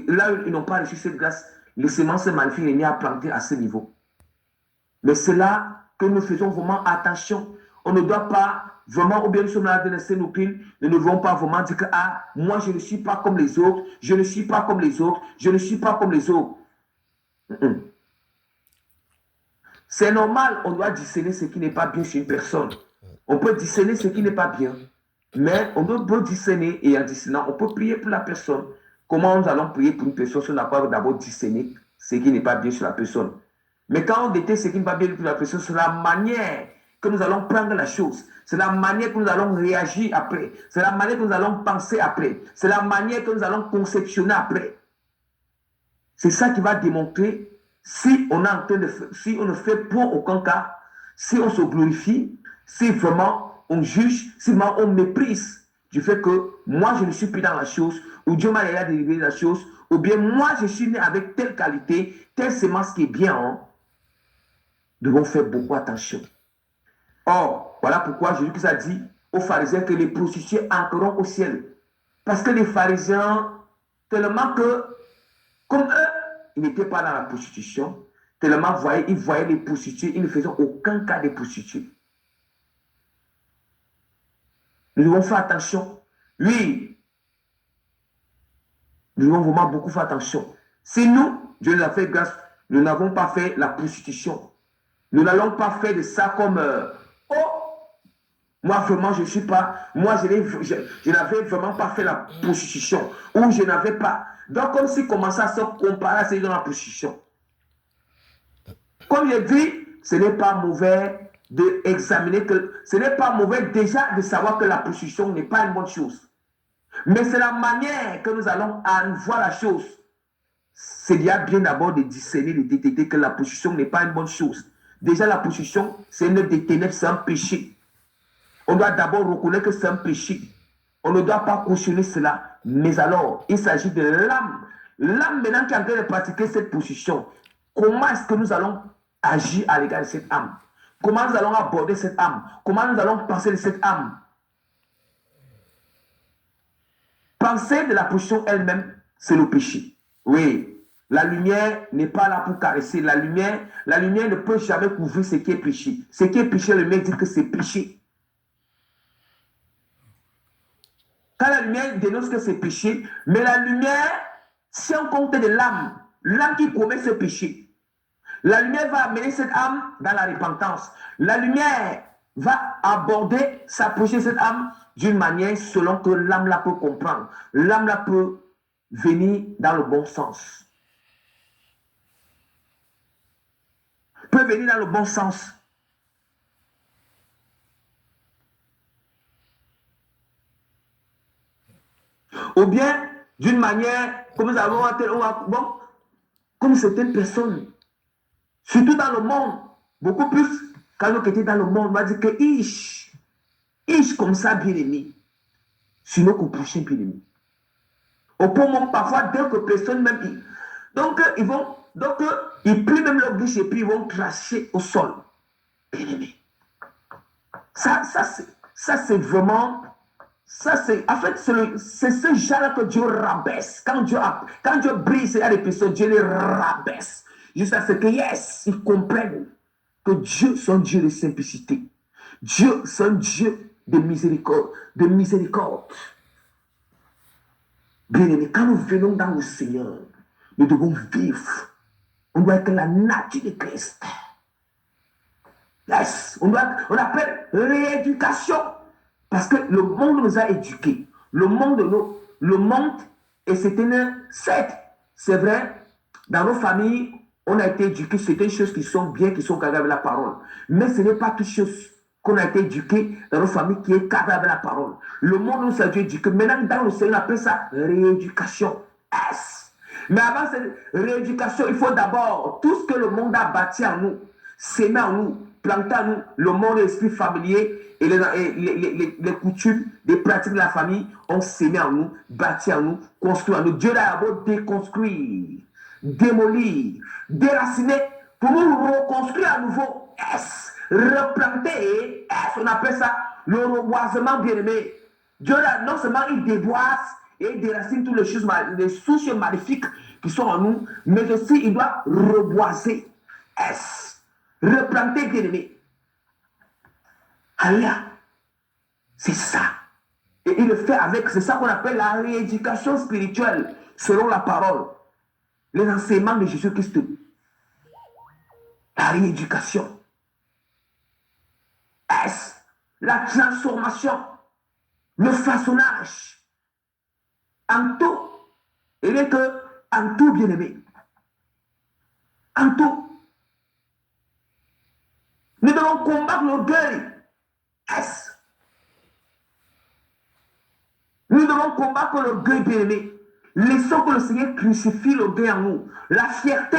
Speaker 3: ils n'ont pas reçu cette grâce, les sémences maléfiques sont nées à planter à ce niveau. Mais c'est là que nous faisons vraiment attention. On ne doit pas vraiment, ou bien nous sommes là de laisser nos piles, nous ne devons pas vraiment dire que moi je ne suis pas comme les autres, je ne suis pas comme les autres, je ne suis pas comme les autres. C'est normal, on doit discerner ce qui n'est pas bien chez une personne. On peut discerner ce qui n'est pas bien. Mais on doit discerner, et en discernant, on peut prier pour la personne. Comment nous allons prier pour une personne si on n'a pas d'abord discerné ce qui n'est pas bien sur la personne? Mais quand on détecte ce qui n'est pas bien pour la personne, c'est la manière que nous allons prendre la chose. C'est la manière que nous allons réagir après. C'est la manière que nous allons penser après. C'est la manière que nous allons conceptionner après. C'est ça qui va démontrer si on, si on ne fait pour aucun cas, si on se glorifie, si vraiment on juge, si vraiment on méprise du fait que moi je ne suis plus dans la chose, ou Dieu m'a déjà délivré la chose, ou bien moi je suis né avec telle qualité, telle sémence qui est bien. Hein? Nous devons faire beaucoup attention. Or, voilà pourquoi Jésus a dit aux pharisiens que les prostituées entreront au ciel. Parce que les pharisiens, tellement que, comme eux, ils n'étaient pas dans la prostitution, tellement ils voyaient les prostituées, ils ne faisaient aucun cas des prostituées. Nous devons faire attention. Oui, nous devons vraiment beaucoup faire attention. Si nous, Dieu nous a fait grâce, nous n'avons pas fait la prostitution. Nous n'allons pas faire de ça comme oh, moi vraiment je ne suis pas, moi je n'avais vraiment pas fait la prostitution ou je n'avais pas. Donc comme si commençait à se comparer à celui dans la prostitution. Comme je dis, ce n'est pas mauvais d'examiner que, ce n'est pas mauvais déjà de savoir que la prostitution n'est pas une bonne chose. Mais c'est la manière que nous allons voir la chose. C'est déjà bien d'abord de discerner, de détecter que la prostitution n'est pas une bonne chose. Déjà, la prostitution, c'est une des ténèbres, c'est un péché. On doit d'abord reconnaître que c'est un péché. On ne doit pas cautionner cela. Mais alors, il s'agit de l'âme. L'âme, maintenant, qui est en train de pratiquer cette prostitution, comment est-ce que nous allons agir à l'égard de cette âme? Comment nous allons aborder cette âme? Comment nous allons penser de cette âme? Penser de la prostitution elle-même, c'est le péché. Oui. La lumière n'est pas là pour caresser. La lumière ne peut jamais couvrir ce qui est péché. Ce qui est péché, la lumière dit que c'est péché. Quand la lumière dénonce que c'est péché, mais la lumière, si on compte de l'âme qui commet ce péché, la lumière va amener cette âme dans la repentance. La lumière va aborder, s'approcher de cette âme d'une manière selon que l'âme la peut comprendre. L'âme la peut venir dans le bon sens. Peut venir dans le bon sens. Ou bien, d'une manière, comme nous avons bon, comme certaines personnes, surtout dans le monde, beaucoup plus quand nous étions dans le monde, on va dire que ish comme ça, bien aimé, sinon qu'au prochain bien aimé. Au point où parfois, dès que personne même, donc ils plient même leur bouche et puis ils vont cracher au sol. Bien aimé. Ça c'est vraiment, en fait, c'est ce genre-là que Dieu rabaisse. Quand Dieu brise à des personnes, Dieu les rabaisse. Jusqu'à ce que, yes, ils comprennent que Dieu, c'est un Dieu de simplicité. Dieu, c'est un Dieu de miséricorde. Bien aimé, quand nous venons dans le Seigneur, nous devons vivre. On doit être la nature de Christ. Yes, on appelle rééducation. Parce que le monde nous a éduqués. Le monde, et c'est vrai, dans nos familles, on a été éduqués, c'est des choses qui sont bien, qui sont capables de la parole. Mais ce n'est pas toute chose qu'on a été éduqué dans nos familles qui est capable de la parole. Le monde nous a éduqués. Maintenant, dans le Seigneur, on appelle ça rééducation. Yes. Mais avant cette rééducation, il faut d'abord tout ce que le monde a bâti en nous, s'aimer en nous, planter en nous, le monde, l'esprit familier et les coutumes, les pratiques de la famille ont sémé en nous, bâti en nous, construit en nous. Dieu l'a d'abord déconstruire, démolir, déraciner pour nous reconstruire à nouveau. Replanter, on appelle ça le reboisement bien-aimé. Dieu là, non seulement il déboise et il déracine toutes les souches maléfiques qui sont en nous, mais aussi il doit reboiser. Replanter bien-aimé. Alléluia. C'est ça. Et il le fait avec, c'est ça qu'on appelle la rééducation spirituelle, selon la parole. Les enseignements de Jésus-Christ. La rééducation. La transformation. Le façonnage. En tout. Il est que, en tout, bien-aimé. En tout. Nous devons combattre l'orgueil. Nous devons combattre l'orgueil, bien-aimé. Laissons que le Seigneur crucifie l'orgueil en nous. La fierté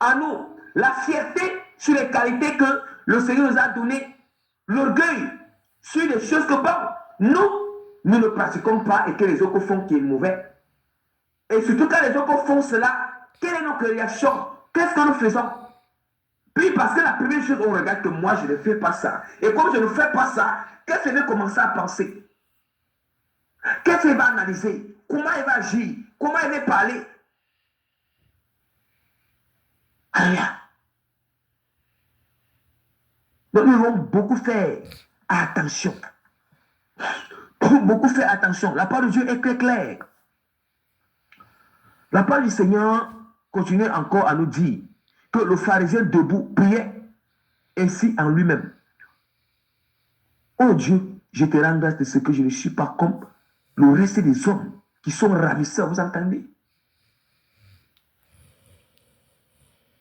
Speaker 3: en nous. La fierté sur les qualités que le Seigneur nous a données. L'orgueil sur les choses que nous ne pratiquons pas et que les autres font qui est mauvais. Et surtout quand les autres font cela, quelle est notre réaction? Qu'est-ce que nous faisons? Puis parce que la première chose, on regarde que moi, je ne fais pas ça. Et comme je ne fais pas ça, qu'est-ce qu'il va commencer à penser? Qu'est-ce qu'il va analyser? Comment il va agir? Comment il va parler? Alléluia. Donc nous devons beaucoup faire attention. beaucoup fait attention. La parole de Dieu est très claire. La parole du Seigneur continue encore à nous dire que le pharisien debout priait ainsi en lui-même. Oh Dieu, je te rends grâce de ce que je ne suis pas comme le reste des hommes qui sont ravisseurs, vous entendez?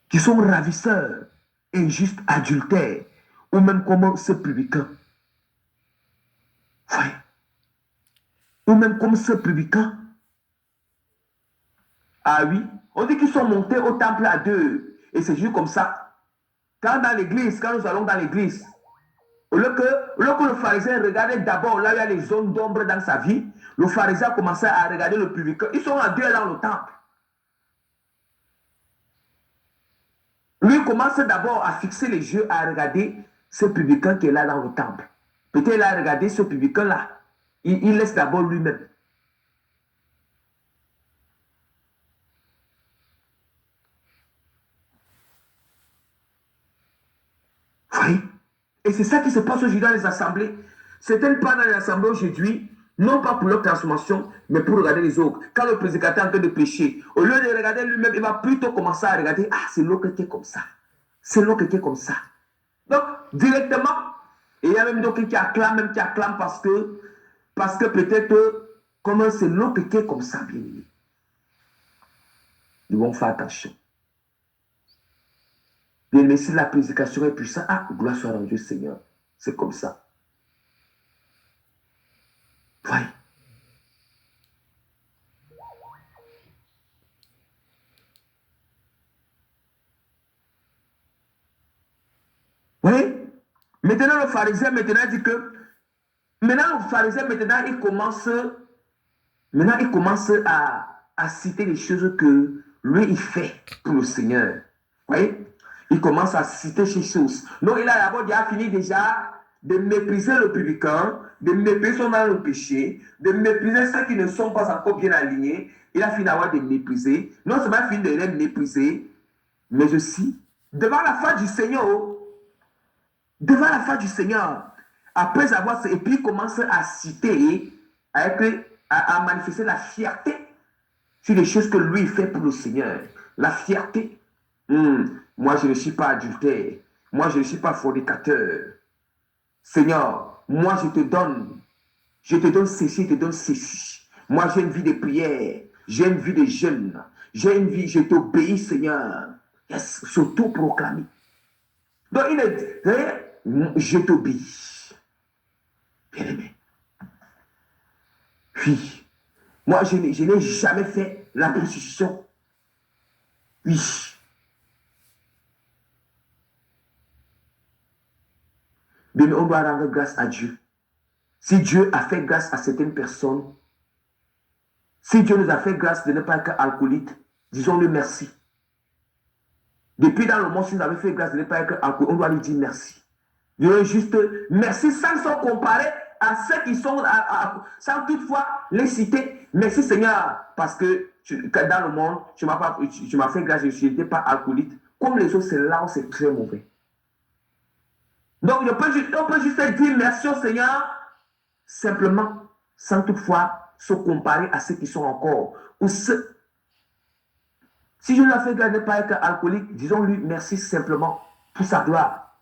Speaker 3: Qui sont ravisseurs, injustes, adultères, ou même comme ce publicain. Oui. Ou même comme ce publicain. Ah oui, on dit qu'ils sont montés au temple à deux. Et c'est juste comme ça. Quand nous allons dans l'église, au lieu que le pharisien regardait d'abord là où il y a les zones d'ombre dans sa vie, le pharisien a commencé à regarder le publicain. Ils sont à deux dans le temple. Lui commence d'abord à fixer les yeux, à regarder ce publicain qui est là dans le temple. Peut-être il a regardé ce publicain-là. Il laisse d'abord lui-même. Oui. Et c'est ça qui se passe aujourd'hui dans les assemblées. Certaines pas dans les assemblées aujourd'hui, non pas pour leur transformation, mais pour regarder les autres. Quand le prédicateur est en train de prêcher, au lieu de regarder lui-même, il va plutôt commencer à regarder, ah, c'est l'autre qui est comme ça. C'est l'autre qui est comme ça. Donc, directement, et il y a même d'autres qui acclament parce que peut-être, comment c'est l'autre qui est comme ça, bien aimé. Ils vont faire attention. Bien aimé, si la prédication est puissante, ah, gloire soit rendue, Seigneur. C'est comme ça. Oui. Oui. Maintenant, le pharisien, dit que, il commence à citer les choses que lui, il fait pour le Seigneur. Oui. Il commence à citer ces choses. Donc, il a d'abord déjà fini de mépriser le publicain, de mépriser son dans le péché, de mépriser ceux qui ne sont pas encore bien alignés. Il a fini d'avoir de mépriser. Non seulement fini de les mépriser, mais aussi devant la face du Seigneur. Devant la face du Seigneur. Après avoir... Et puis il commence à citer, à manifester la fierté sur les choses que lui fait pour le Seigneur. La fierté. Moi, je ne suis pas adultère. Moi, je ne suis pas fornicateur. Seigneur, moi, je te donne ceci, je te donne ceci. Moi, j'ai une vie de prière. J'ai une vie de jeûne. J'ai une vie, je t'obéis, Seigneur. Yes, s'auto-proclamer. Donc, il est dit, je t'obéis. Bien aimé. Oui. Moi, je n'ai jamais fait la prostitution. Oui. Mais on doit rendre grâce à Dieu. Si Dieu a fait grâce à certaines personnes, si Dieu nous a fait grâce de ne pas être alcoolique, disons-le merci. Depuis dans le monde, si nous avons fait grâce de ne pas être alcoolique, on doit lui dire merci. Disons juste merci sans se comparer à ceux qui sont, sans toutefois les citer. Merci Seigneur, parce que dans le monde, tu m'as fait grâce, je n'étais pas alcoolique. Comme les autres, c'est là où c'est très mauvais. Donc, on peut juste dire merci au Seigneur, simplement, sans toutefois se comparer à ceux qui sont encore. Ou ceux. Si je lui ai fait grâce de ne pas être alcoolique, disons-lui merci simplement pour sa gloire.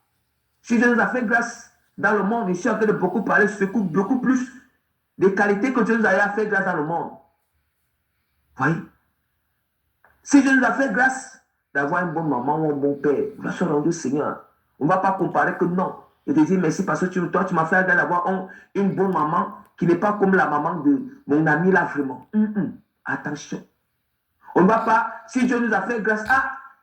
Speaker 3: Si Dieu nous a fait grâce dans le monde, je suis en train de beaucoup parler sur beaucoup plus des qualités que Dieu nous a fait grâce dans le monde. Voyez? Si Dieu nous a fait grâce d'avoir une bonne maman ou un bon père, gloire soit rendue au Seigneur. On ne va pas comparer que non. Et te dire merci parce que toi, tu m'as fait grâce d'avoir une bonne maman qui n'est pas comme la maman de mon ami là vraiment. Attention. On ne va pas, si Dieu nous a fait grâce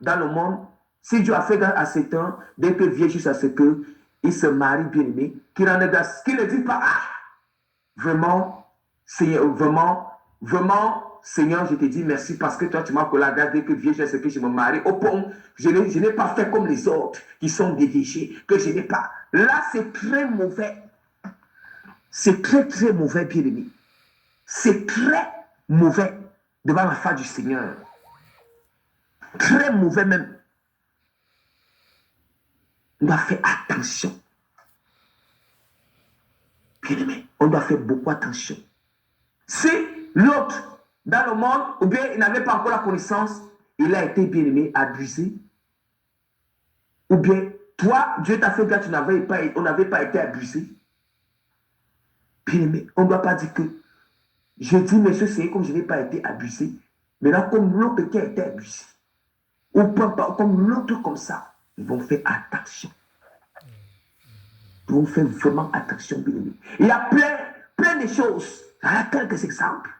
Speaker 3: dans le monde, si Dieu a fait grâce à cet homme, dès que vient jusqu'à ce qu'il se marie bien aimé, qu'il rende grâce, qu'il ne dit pas, vraiment, Seigneur, vraiment, Seigneur, je te dis merci parce que toi, tu m'as collé la grâce dès que vient jusqu'à ce que je me marie. Au point, je n'ai pas fait comme les autres qui sont déviés, que je n'ai pas. Là, c'est très mauvais. C'est très, très mauvais, bien aimé. C'est très mauvais devant la face du Seigneur. Très mauvais même. On doit faire attention. Bien-aimé, on doit faire beaucoup attention. Si l'autre, dans le monde, ou bien il n'avait pas encore la connaissance, il a été bien-aimé, abusé, ou bien toi, Dieu t'a fait que on n'avait pas été abusé. Bien-aimé, on ne doit pas dire que je dis, monsieur, c'est comme je n'ai pas été abusé. Maintenant, comme l'autre qui a été abusé, ou comme l'autre comme ça, ils vont faire attention. Ils vont faire vraiment attention, bien-aimé. Il y a plein de choses. Il y a quelques exemples.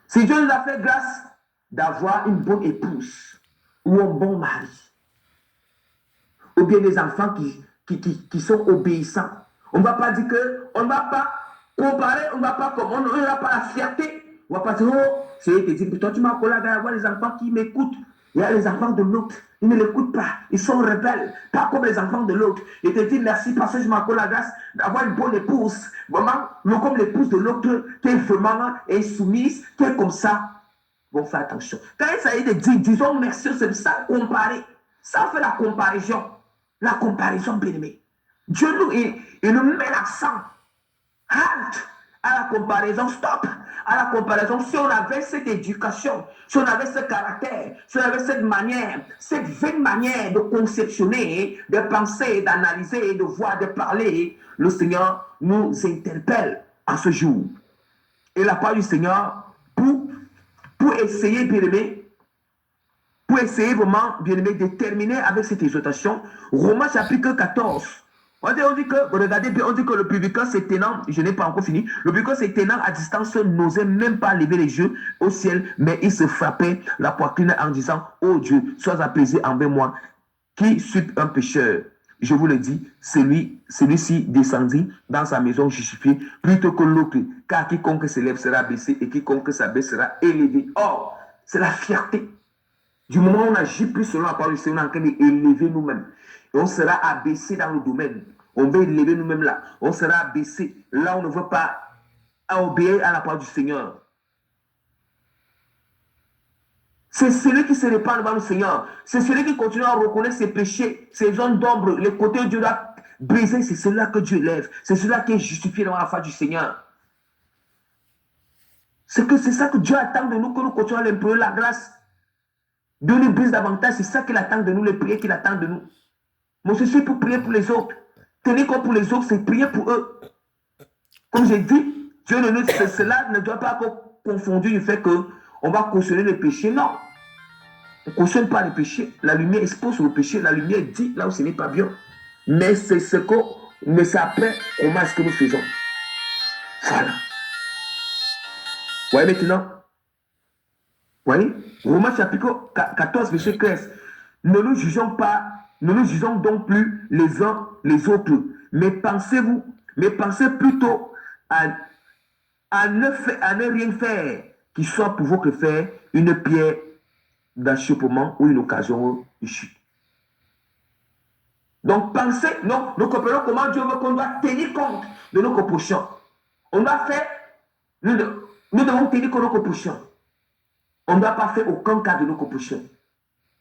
Speaker 3: Si Dieu nous a fait grâce d'avoir une bonne épouse ou un bon mari, ou bien des enfants qui sont obéissants, on ne va pas dire qu'on ne va pas comparer, on ne va pas la fierté. On ne va pas dire, oh, c'est dit, toi tu m'as collé à avoir les enfants qui m'écoutent. Il y a les enfants de l'autre, ils ne l'écoutent pas, ils sont rebelles, pas comme les enfants de l'autre. Il te dit merci parce que je m'accorde la grâce d'avoir une bonne épouse, vraiment, non comme l'épouse de l'autre, qui est vraiment soumise, qui est comme ça. Bon, fais attention. Quand il s'agit de dire, disons merci, c'est ça, comparer. Ça fait la comparaison. La comparaison, bien-aimé. Dieu il nous met l'accent. Halte à la comparaison, stop à la comparaison. Si on avait cette éducation, si on avait ce caractère, si on avait cette manière, cette vaine manière de conceptionner, de penser, d'analyser, de voir, de parler, le Seigneur nous interpelle en ce jour. Et la part du Seigneur pour essayer, bien-aimé, pour essayer vraiment, bien-aimé, de terminer avec cette exhortation, Romains chapitre 14. On dit que, regardez bien, on dit que le publicain s'éteignant, je n'ai pas encore fini, le publicain s'éteignant à distance n'osait même pas lever les yeux au ciel, mais il se frappait la poitrine en disant, oh Dieu, sois apaisé envers moi, qui suis un pécheur. Je vous le dis, celui-ci descendit dans sa maison justifiée plutôt que l'autre, car quiconque s'élève sera baissé et quiconque s'abaisse sera élevé. Or, c'est la fierté. Du moment où on agit plus selon la parole du Seigneur, on est en train d'élever nous-mêmes. Et on sera abaissé dans le domaine. On va élever nous-mêmes là. On sera abaissé. Là, on ne veut pas obéir à la parole du Seigneur. C'est celui qui se répand devant le Seigneur. C'est celui qui continue à reconnaître ses péchés, ses zones d'ombre, les côtés où Dieu doit briser. C'est celui-là que Dieu lève. C'est celui-là qui est justifié devant la face du Seigneur. C'est ça que Dieu attend de nous, que nous continuons à l'implorer la grâce. Dieu nous brise davantage. C'est ça qu'il attend de nous, les prières qu'il attend de nous. Moi, je suis pour prier pour les autres. Tenir compte pour les autres, c'est prier pour eux. Comme j'ai dit, cela ne doit pas être confondu du fait qu'on va cautionner le péché. Non. On ne cautionne pas le péché. La lumière expose le péché. La lumière dit là où ce n'est pas bien. Mais c'est ce que. Mais c'est après comment est-ce que nous faisons. Voilà. Vous voyez maintenant? Vous voyez? Romains chapitre 14, verset 15. Ne nous jugeons pas. Ne nous jugeons donc plus les uns les autres, mais pensez plutôt à ne rien faire qui soit pour votre faire une pierre d'achoppement ou une occasion de chute. Donc pensez, non, nous comprenons comment Dieu veut qu'on doit tenir compte de nos propositions. On doit faire, nous devons tenir compte de nos propositions. On ne doit pas faire aucun cas de nos propositions.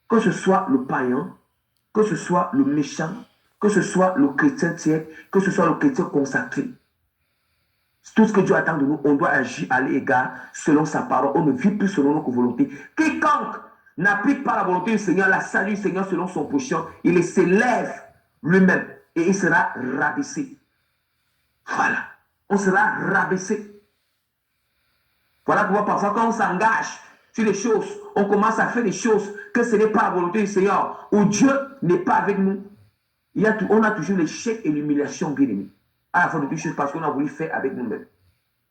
Speaker 3: Que ce soit le païen, que ce soit le méchant, que ce soit le chrétien tiers, que ce soit le chrétien consacré. Tout ce que Dieu attend de nous, on doit agir à l'égard selon sa parole. On ne vit plus selon notre volonté. Quiconque n'applique pas la volonté du Seigneur, la salut du Seigneur selon son prochain, il s'élève lui-même et il sera rabaissé. Voilà. On sera rabaissé. Voilà pourquoi parfois quand on s'engage sur les choses, on commence à faire des choses que ce n'est pas la volonté du Seigneur, où Dieu n'est pas avec nous. On a toujours l'échec et l'humiliation, bien aimé. À la fin de toutes choses, parce qu'on a voulu faire avec nous-mêmes.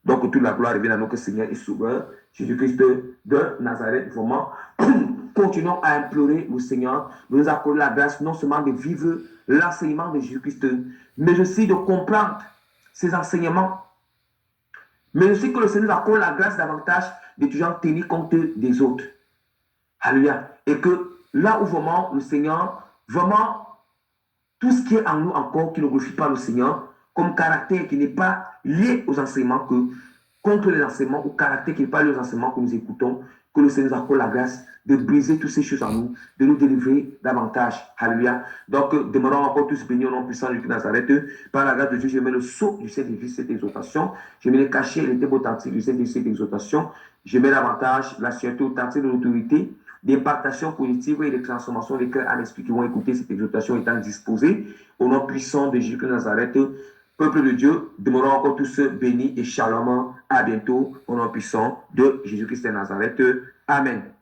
Speaker 3: Donc, toute la gloire revient à notre Seigneur et Sauveur, Jésus-Christ de Nazareth. Vraiment, continuons à implorer le Seigneur de nous accorder la grâce, non seulement de vivre l'enseignement de Jésus-Christ, mais aussi de comprendre ses enseignements. Mais aussi que le Seigneur nous accorde la grâce davantage de toujours tenir compte des autres. Alléluia. Et que là où vraiment le Seigneur, vraiment, tout ce qui est en nous encore, qui ne glorifie pas le Seigneur, comme caractère qui n'est pas lié aux enseignements contre les enseignements, ou caractère qui n'est pas lié aux enseignements que nous écoutons, que le Seigneur nous accorde la grâce de briser toutes ces choses en nous, de nous délivrer davantage. Alléluia. Donc, demandons encore tous bénis au nom puissant de Jésus de Nazareth. Par la grâce de Dieu, je mets le sceau du Saint-Esprit, cette exhortation. Je mets les cachets et les thèmes authentiques du Saint-Esprit, cette exhortation. Je mets davantage la sûreté authentique de l'autorité, d'impartation positive et de transformation des cœurs à l'esprit qui vont écouter cette exhortation étant disposée. Au nom puissant de Jésus de Nazareth, peuple de Dieu, demandons encore tous bénis et shalom. À bientôt, au nom puissant de Jésus-Christ de Nazareth. Amen.